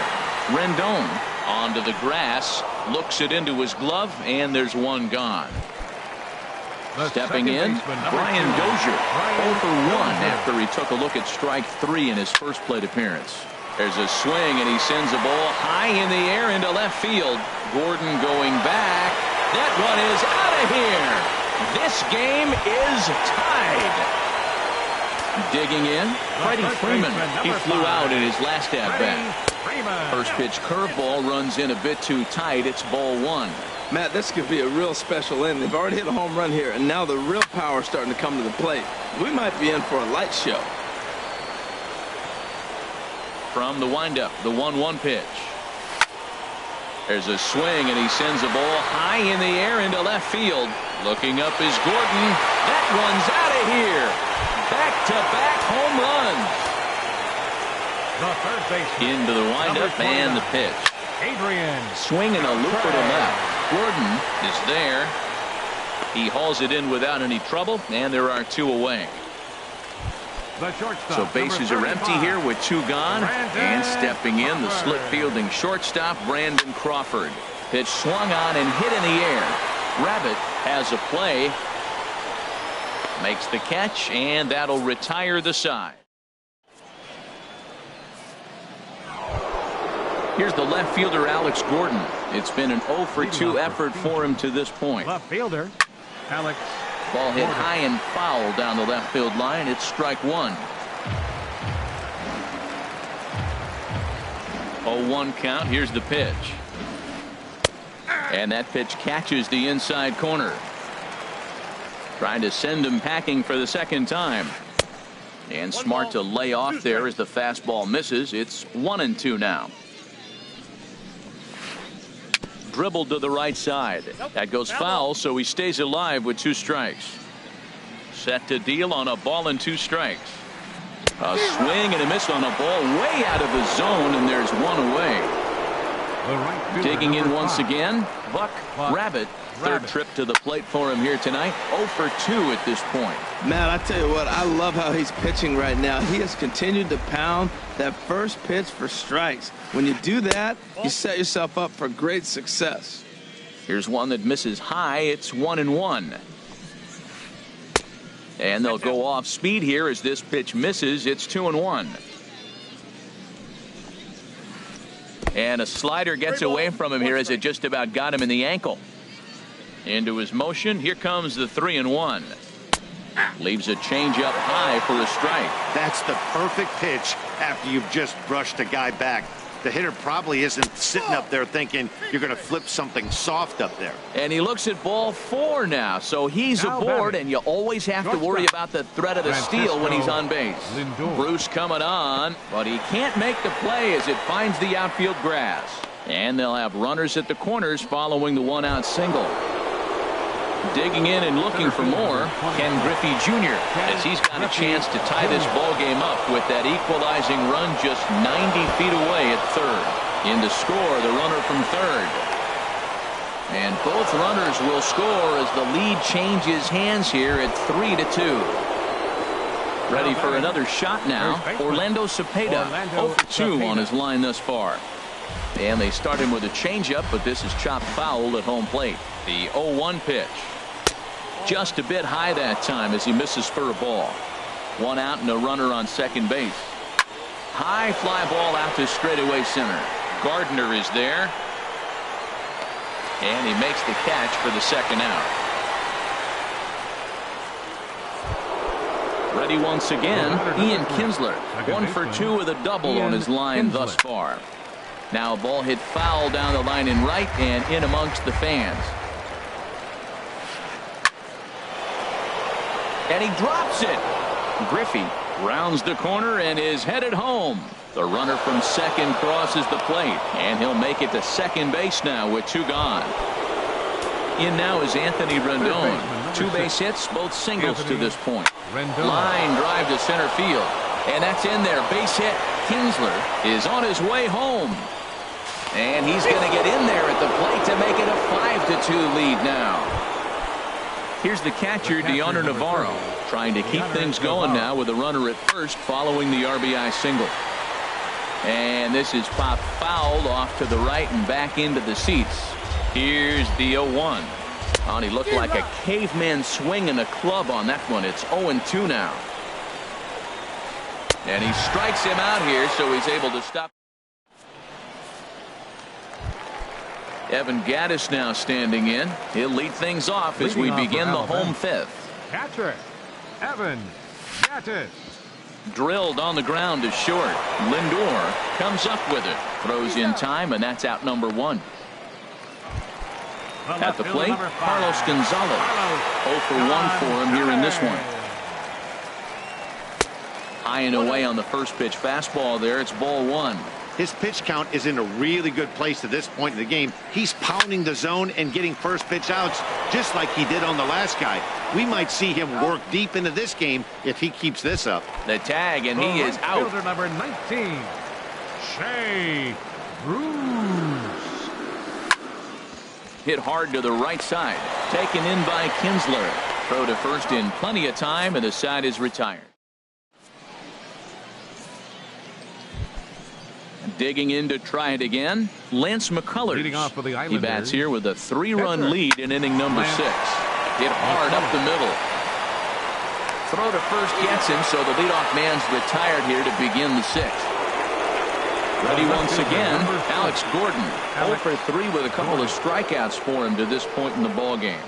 S1: Rendon onto the grass, looks it into his glove, and there's 1 gone. Stepping in, Brian Dozier, 0 for 1 after he took a look at strike 3 in his first plate appearance. There's a swing, and he sends a ball high in the air into left field. Gordon going back. That one is out of here. This game is tied. Digging in, Freddie Freeman. He flew out in his last at-bat. First pitch curveball runs in a bit too tight. It's ball 1.
S4: Matt, this could be a real special inning. They've already hit a home run here, and now the real power is starting to come to the plate. We might be in for a light show.
S1: From the windup, the 1-1 pitch. There's a swing, and he sends a ball high in the air into left field. Looking up is Gordon. That one's out of here. Back-to-back home runs.
S2: The third baseman.
S1: Into the windup and the pitch.
S2: Adrian.
S1: Swinging a looper to left. Gordon is there. He hauls it in without any trouble, and there are 2 away.
S2: The shortstop,
S1: so bases are empty here with 2 gone. And stepping in, the slip fielding shortstop, Brandon Crawford. Pitch swung on and hit in the air. Rabbit has a play. Makes the catch, and that'll retire the side. Here's the left fielder, Alex Gordon. It's been an 0 for 2 effort for him to this point.
S2: Left fielder, Alex
S1: Ball hit high and foul down the left field line. It's strike one. 0-1 count. Here's the pitch. And that pitch catches the inside corner. Trying to send him packing for the second time. And smart to lay off there as the fastball misses. It's 1-2 now. Dribbled to the right side. That goes foul, so he stays alive with 2 strikes. Set to deal on a ball and 2 strikes. A swing and a miss on a ball way out of the zone, and there's 1 away. Digging in once again, Buck Rabbit. Third trip to the plate for him here tonight. 0 for 2 at this point.
S4: Man, I tell you what, I love how he's pitching right now. He has continued to pound that first pitch for strikes. When you do that, you set yourself up for great success.
S1: Here's one that misses high. It's 1-1. And they'll go off speed here as this pitch misses. It's 2-1. And a slider gets away from him here as it just about got him in the ankle. Into his motion. Here comes the 3-1. Leaves a changeup high for a strike.
S3: That's the perfect pitch after you've just brushed a guy back. The hitter probably isn't sitting up there thinking you're going to flip something soft up there.
S1: And he looks at ball 4 now, so he's aboard, and you always have to worry about the threat of the steal when he's on base. Bruce coming on, but he can't make the play as it finds the outfield grass. And they'll have runners at the corners following the 1-out single. Digging in and looking for more, Ken Griffey Jr. as he's got a chance to tie this ball game up with that equalizing run just 90 feet away at third. In to score, the runner from third. And both runners will score as the lead changes hands here at 3-2. Ready for another shot now. Orlando Cepeda, 0 for 2 on his line thus far. And they start him with a changeup, but this is chopped foul at home plate. The 0-1 pitch. Just a bit high that time as he misses for a ball. 1 out and a runner on second base. High fly ball out to straightaway center. Gardner is there. And he makes the catch for the second out. Ready once again, Ian Kinsler. 1 for 2 with a double on his line thus far. Now a ball hit foul down the line in right and in amongst the fans. And he drops it. Griffey rounds the corner and is headed home. The runner from second crosses the plate, and he'll make it to second base now with 2 gone. In now is Anthony Rendon. 2 base hits, both singles to this point. Line drive to center field. And that's in there. Base hit. Kinsler is on his way home. And he's going to get in there at the plate to make it a 5-2 lead now. Here's the catcher, Deoner Navarro, trying to keep things going now with a runner at first following the RBI single. And this is popped foul off to the right and back into the seats. Here's the 0-1. Oh, he looked like a caveman swinging a club on that one. It's 0-2 now. And he strikes him out here, so he's able to stop. Evan Gaddis now standing in. He'll lead things off as we begin the home 5th.
S2: Catcher, Evan Gaddis.
S1: Drilled on the ground to short. Lindor comes up with it. Throws in time, and that's out number 1. At the plate, Carlos Gonzalez. 0 for 1 for him here in this one. High and away on the first pitch fastball there. It's ball 1.
S3: His pitch count is in a really good place at this point in the game. He's pounding the zone and getting first pitch outs just like he did on the last guy. We might see him work deep into this game if he keeps this up.
S1: The tag, and he is out.
S2: Fielder number 19, Shea Bruce.
S1: Hit hard to the right side. Taken in by Kinsler. Throw to first in plenty of time, and the side is retired. Digging in to try it again, Lance McCullers.
S2: Leading off for the
S1: He bats here with a 3-run lead in inning number 6. Hit hard up the middle. Throw to first gets him, so the leadoff man's retired here to begin the 6th. Ready once again, Alex Gordon. 0 for 3 with a couple of strikeouts for him to this point in the ball game.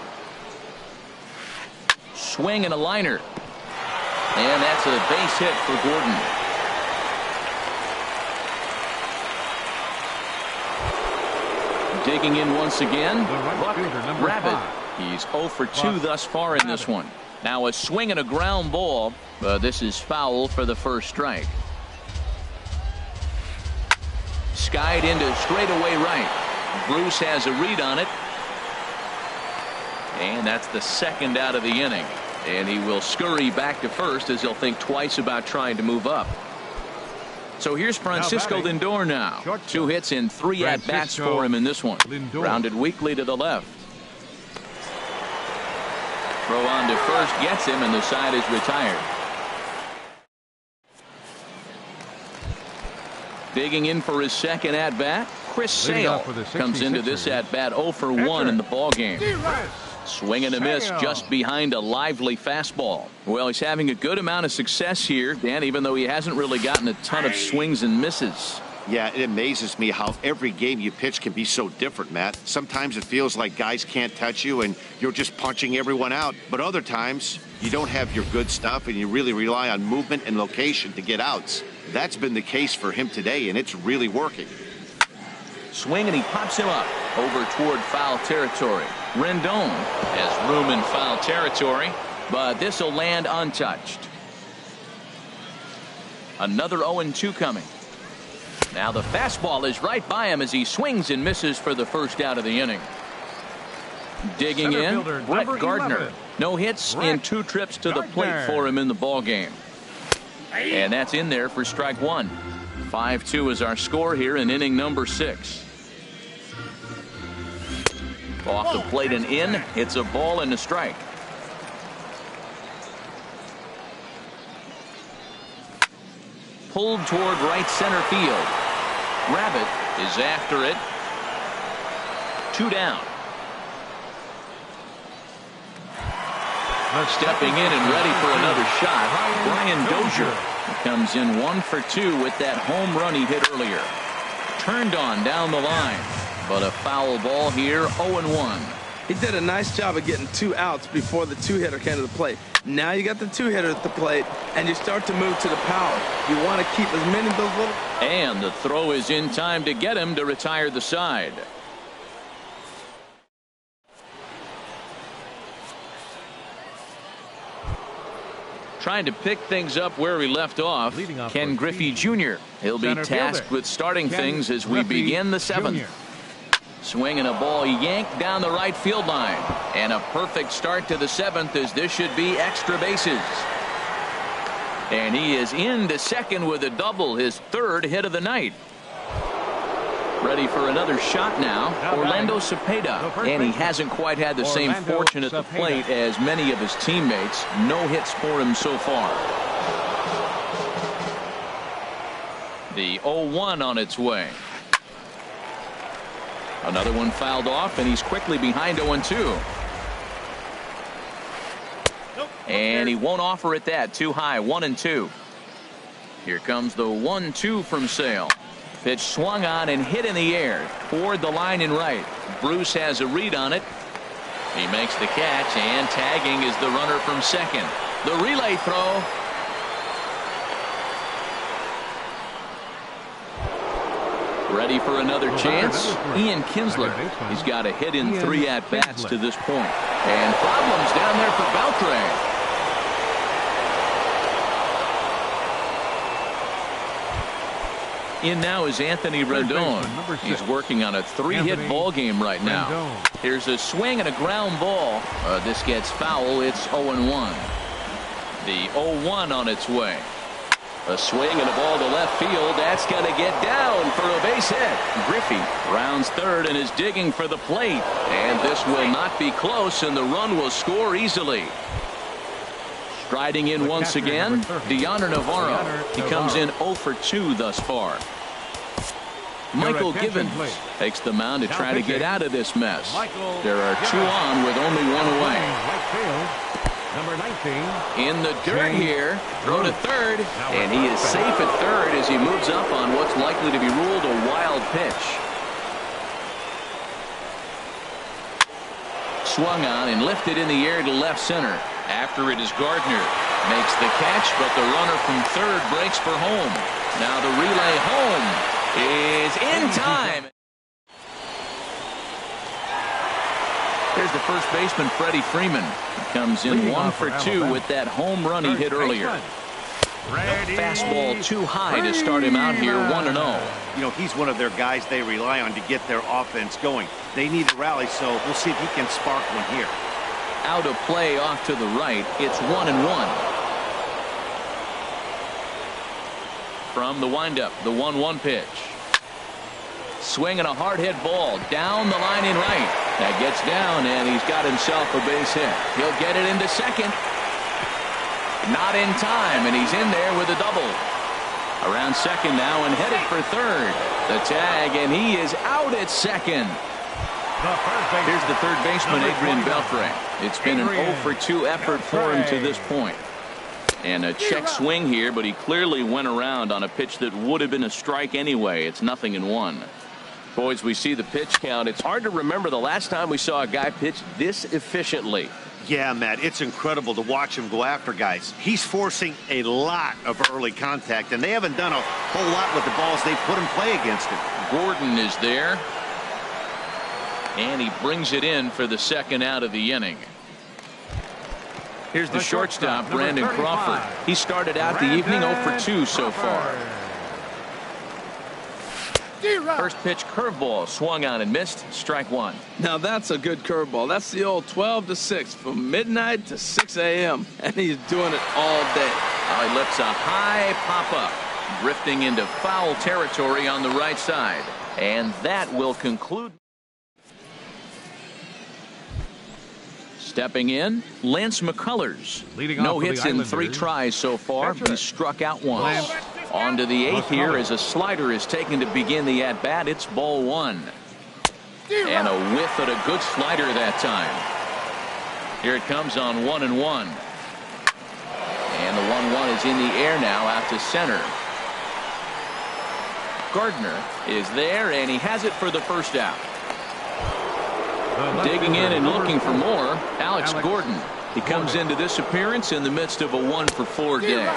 S1: swing and a liner. And that's a base hit for Gordon. Digging in once again, Buck Rabbit. He's 0 for 2 thus far in this one. Now a swing and a ground ball. This is foul for the first strike. Skied into straightaway right. Bruce has a read on it. And that's the second out of the inning. And he will scurry back to first as he'll think twice about trying to move up. So here's Francisco Lindor now. 2 hits in 3 at-bats for him in this one. Grounded weakly to the left. Throw on to first gets him, and the side is retired. Digging in for his second at-bat, Chris Sale comes into this at-bat 0 for 1 in the ballgame. Swing and a miss just behind a lively fastball. Well, he's having a good amount of success here, Dan, even though he hasn't really gotten a ton of swings and misses.
S3: Yeah, it amazes me how every game you pitch can be so different, Matt. Sometimes it feels like guys can't touch you and you're just punching everyone out. But other times, you don't have your good stuff and you really rely on movement and location to get outs. That's been the case for him today, and it's really working.
S1: Swing, and he pops him up over toward foul territory. Rendon has room in foul territory, but this will land untouched. Another 0-2 coming. Now the fastball is right by him as he swings and misses for the first out of the inning. Digging in, Brett Gardner. No hits in 2 trips to the plate for him in the ballgame. And that's in there for strike 1. 5-2 is our score here in inning number 6. Off the plate and in. It's a ball and a strike. Pulled toward right center field. Rabbit is after it. 2 down. Stepping in and ready for another shot, Brian Dozier comes in 1 for 2 with that home run he hit earlier. Turned on down the line, but a foul ball here, 0-1.
S4: He did a nice job of getting 2 outs before the 2-hitter came to the plate. Now you got the 2-hitter at the plate, and you start to move to the power. You want to keep as many of those little...
S1: And the throw is in time to get him to retire the side. Trying to pick things up where we left off, Ken Griffey Jr. He'll be tasked with starting things as we begin the 7th. Swing and a ball yanked down the right field line. And a perfect start to the 7th as this should be extra bases. And he is into second with a double, his 3rd hit of the night. Ready for another shot now, Orlando Cepeda. And he hasn't quite had the same fortune at the plate as many of his teammates. No hits for him so far. The 0-1 on its way. Another one fouled off, and he's quickly behind 0-2. And he won't offer it that. Too high, 1-2. Here comes the 1-2 from Sale. Pitch swung on and hit in the air toward the line and right. Bruce has a read on it. He makes the catch, and tagging is the runner from second. The relay throw. Ready for another chance? Ian Kinsler. He's got a hit in 3 at-bats to this point. And problems down there for Beltran. In now is Anthony Rendon. He's working on a 3-hit ball game right now. Here's a swing and a ground ball. This gets foul. It's 0-1. The 0-1 on its way. A swing and a ball to left field. That's going to get down for a base hit. Griffey rounds 3rd and is digging for the plate. And this will not be close, and the run will score easily. Striding in once again, Deoner Navarro. He comes in 0 for 2 thus far. Michael Givens takes the mound to try to get out of this mess. There are 2 on with only 1 away. In the dirt here, throw to 3rd, and he is safe at 3rd as he moves up on what's likely to be ruled a wild pitch. Swung on and lifted in the air to left center. After it is Gardner. Makes the catch, but the runner from third breaks for home. Now the relay home is in time. There's the first baseman, Freddie Freeman. He comes in 1 for 2 with that home run he hit earlier. Fastball too high to start him out here, 1-0.
S3: You know, he's one of their guys they rely on to get their offense going. They need a rally, so we'll see if he can spark one here.
S1: Out of play off to the right. It's 1-1. From the windup, the 1-1 pitch. Swinging a hard hit ball down the line in right. That gets down, and he's got himself a base hit. He'll get it into second. Not in time, and he's in there with a double. Around second now and headed for third. The tag, and he is out at second. Here's the third baseman, Adrian Beltre. It's been an 0 for 2 effort for him to this point. And a check swing here, but he clearly went around on a pitch that would have been a strike anyway. It's 0-1. Boys, we see the pitch count. It's hard to remember the last time we saw a guy pitch this efficiently.
S3: Yeah, Matt, it's incredible to watch him go after guys. He's forcing a lot of early contact, and they haven't done a whole lot with the balls they put in play against him.
S1: Gordon is there. And he brings it in for the second out of the inning. Here's the shortstop, Brandon Crawford. He started out the evening 0 for 2 so far. First pitch curveball swung on and missed. Strike one.
S4: Now that's a good curveball. That's the old 12 to 6 from midnight to 6 a.m. and he's doing it all day.
S1: Now he lifts a high pop up, drifting into foul territory on the right side, and that will conclude. Stepping in, Lance McCullers. No hits in 3 tries so far. He's struck out once. On to the 8th here as a slider is taken to begin the at-bat. It's ball 1. And a whiff at a good slider that time. Here it comes on 1-1. And the 1-1 is in the air now out to center. Gardner is there, and he has it for the first out. Digging in and looking for more, Alex Gordon. He comes into this appearance in the midst of a 1 for 4 day.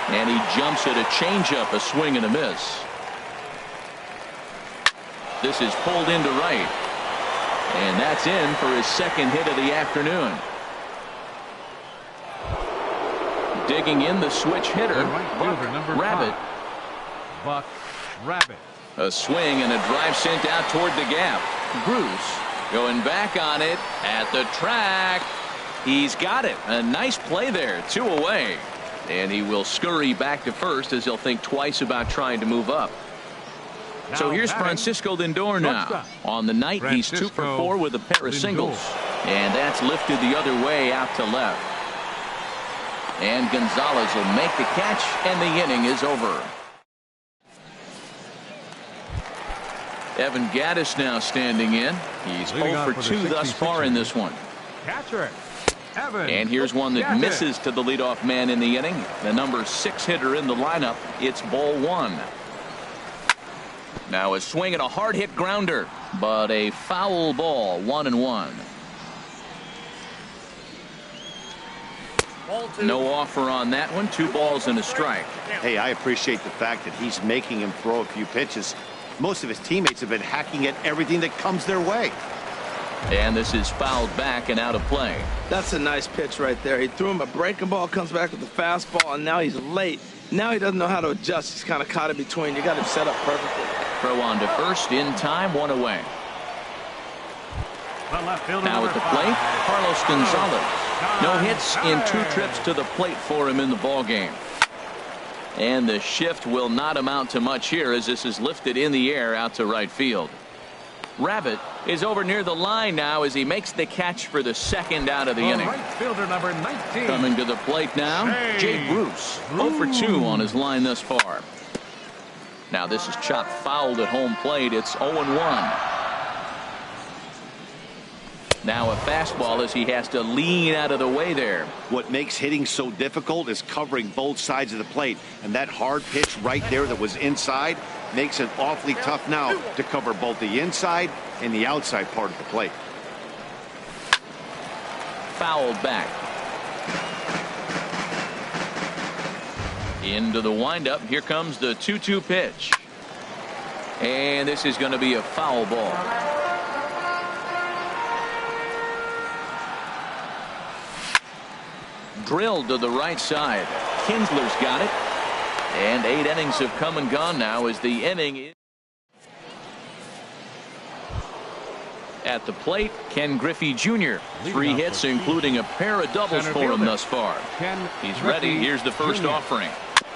S1: And he jumps at a changeup, a swing and a miss. This is pulled into right. And that's in for his second hit of the afternoon. Digging in the switch hitter,
S2: Buck Rabbit.
S1: A swing and a drive sent out toward the gap. Bruce going back on it at the track. He's got it. A nice play there. 2 away. And he will scurry back to first as he'll think twice about trying to move up. So here's Francisco Lindor now. On the night, he's 2 for 4 with a pair of singles. And that's lifted the other way out to left. And Gonzalez will make the catch, and the inning is over. Evan Gattis now standing in. He's 0 for 2 thus far in this one.
S2: Catcher, Evan.
S1: And here's one that misses to the leadoff man in the inning. The number 6 hitter in the lineup. It's ball 1. Now a swing and a hard hit grounder, but a foul ball. 1-1. No offer on that one. 2 balls and a strike.
S3: Hey, I appreciate the fact that he's making him throw a few pitches. Most of his teammates have been hacking at everything that comes their way.
S1: And this is fouled back and out of play.
S4: That's a nice pitch right there. He threw him a breaking ball, comes back with the fastball, and now he's late. Now he doesn't know how to adjust. He's kind of caught in between. You got him set up perfectly.
S1: Throw on to first in time, 1 away. Now at the plate, Carlos Gonzalez. No hits in 2 trips to the plate for him in the ball game. And the shift will not amount to much here as this is lifted in the air out to right field. Rabbit is over near the line now as he makes the catch for the second out of the inning.
S2: Right fielder number 19.
S1: Coming to the plate now, Jay Bruce. 0 for 2 on his line thus far. Now this is chopped fouled at home plate. It's 0-1. Now a fastball as he has to lean out of the way there.
S3: What makes hitting so difficult is covering both sides of the plate. And that hard pitch right there that was inside makes it awfully tough now to cover both the inside and the outside part of the plate.
S1: Fouled back. Into the windup. Here comes the 2-2 pitch. And this is going to be a foul ball. Drilled to the right side. Kinsler's got it. And 8 innings have come and gone now as the inning is. At the plate, Ken Griffey Jr. 3 hits, including a pair of doubles for him thus far. He's ready. Here's the first offering.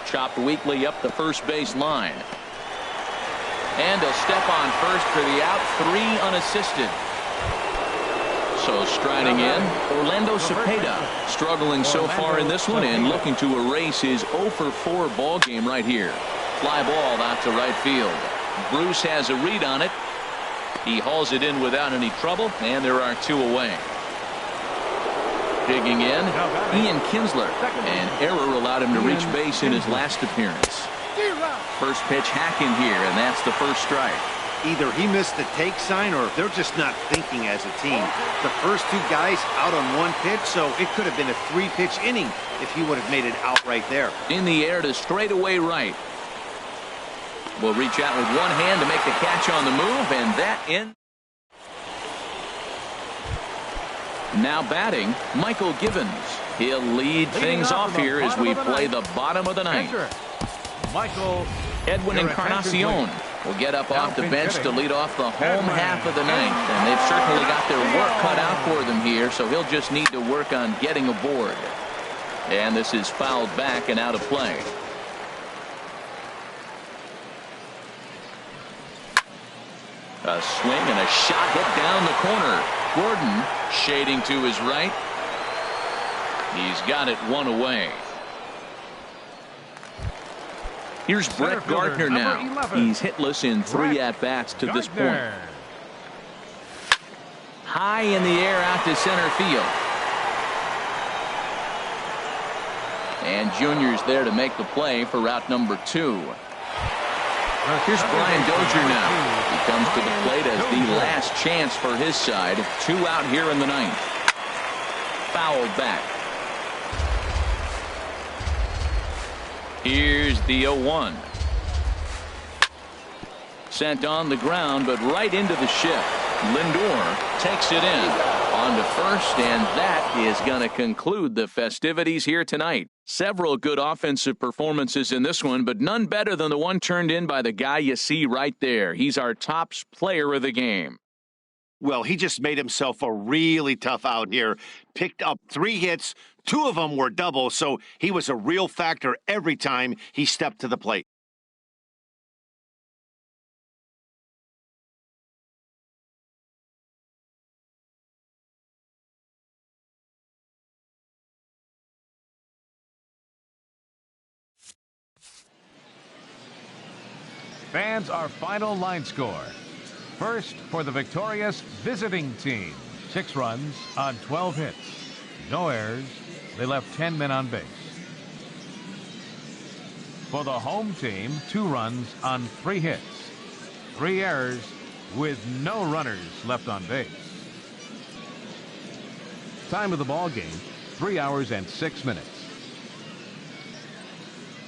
S1: Chopped weakly up the first base line. And he'll step on first for the out. 3 unassisted. So striding in, Orlando Cepeda, struggling so far in this one and looking to erase his 0-for-4 ball game right here. Fly ball out to right field. Bruce has a read on it. He hauls it in without any trouble, and there are 2 away. Digging in, Ian Kinsler. An error allowed him to reach base in his last appearance. First pitch hacking here, and that's the first strike.
S3: Either he missed the take sign or they're just not thinking as a team. The first 2 guys out on 1 pitch, so it could have been a 3-pitch inning if he would have made it out right there.
S1: In the air to straightaway right. Will reach out with one hand to make the catch on the move, and that in. Now batting, Michael Givens. He'll lead things off here as we play the bottom of the ninth. Edwin Encarnacion will get up off the bench to lead off the home half of the ninth, and they've certainly got their work cut out for them here, so he'll just need to work on getting aboard. And this is fouled back and out of play. A swing and a shot hit down the corner. Gordon shading to his right. He's got it 1 away. Here's Brett Gardner now. He's hitless in 3 at-bats to this point. High in the air out to center field. And Junior's there to make the play for route number 2. Here's Brian Dozier now. He comes to the plate as the last chance for his side. 2 out here in the ninth. Fouled back. Here's the 0-1. Sent on the ground, but right into the shift. Lindor takes it in. On to first, and that is going to conclude the festivities here tonight. Several good offensive performances in this one, but none better than the one turned in by the guy you see right there. He's our top player of the game.
S3: Well, he just made himself a really tough out here. Picked up 3 hits. 2 of them were doubles, so he was a real factor every time he stepped to the plate.
S2: Fans, our final line score. First for the victorious visiting team. 6 runs on 12 hits. No errors. They left 10 men on base. For the home team, 2 runs on 3 hits. 3 errors with no runners left on base. Time of the ball game, 3 hours and 6 minutes.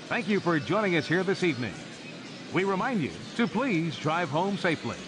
S2: Thank you for joining us here this evening. We remind you to please drive home safely.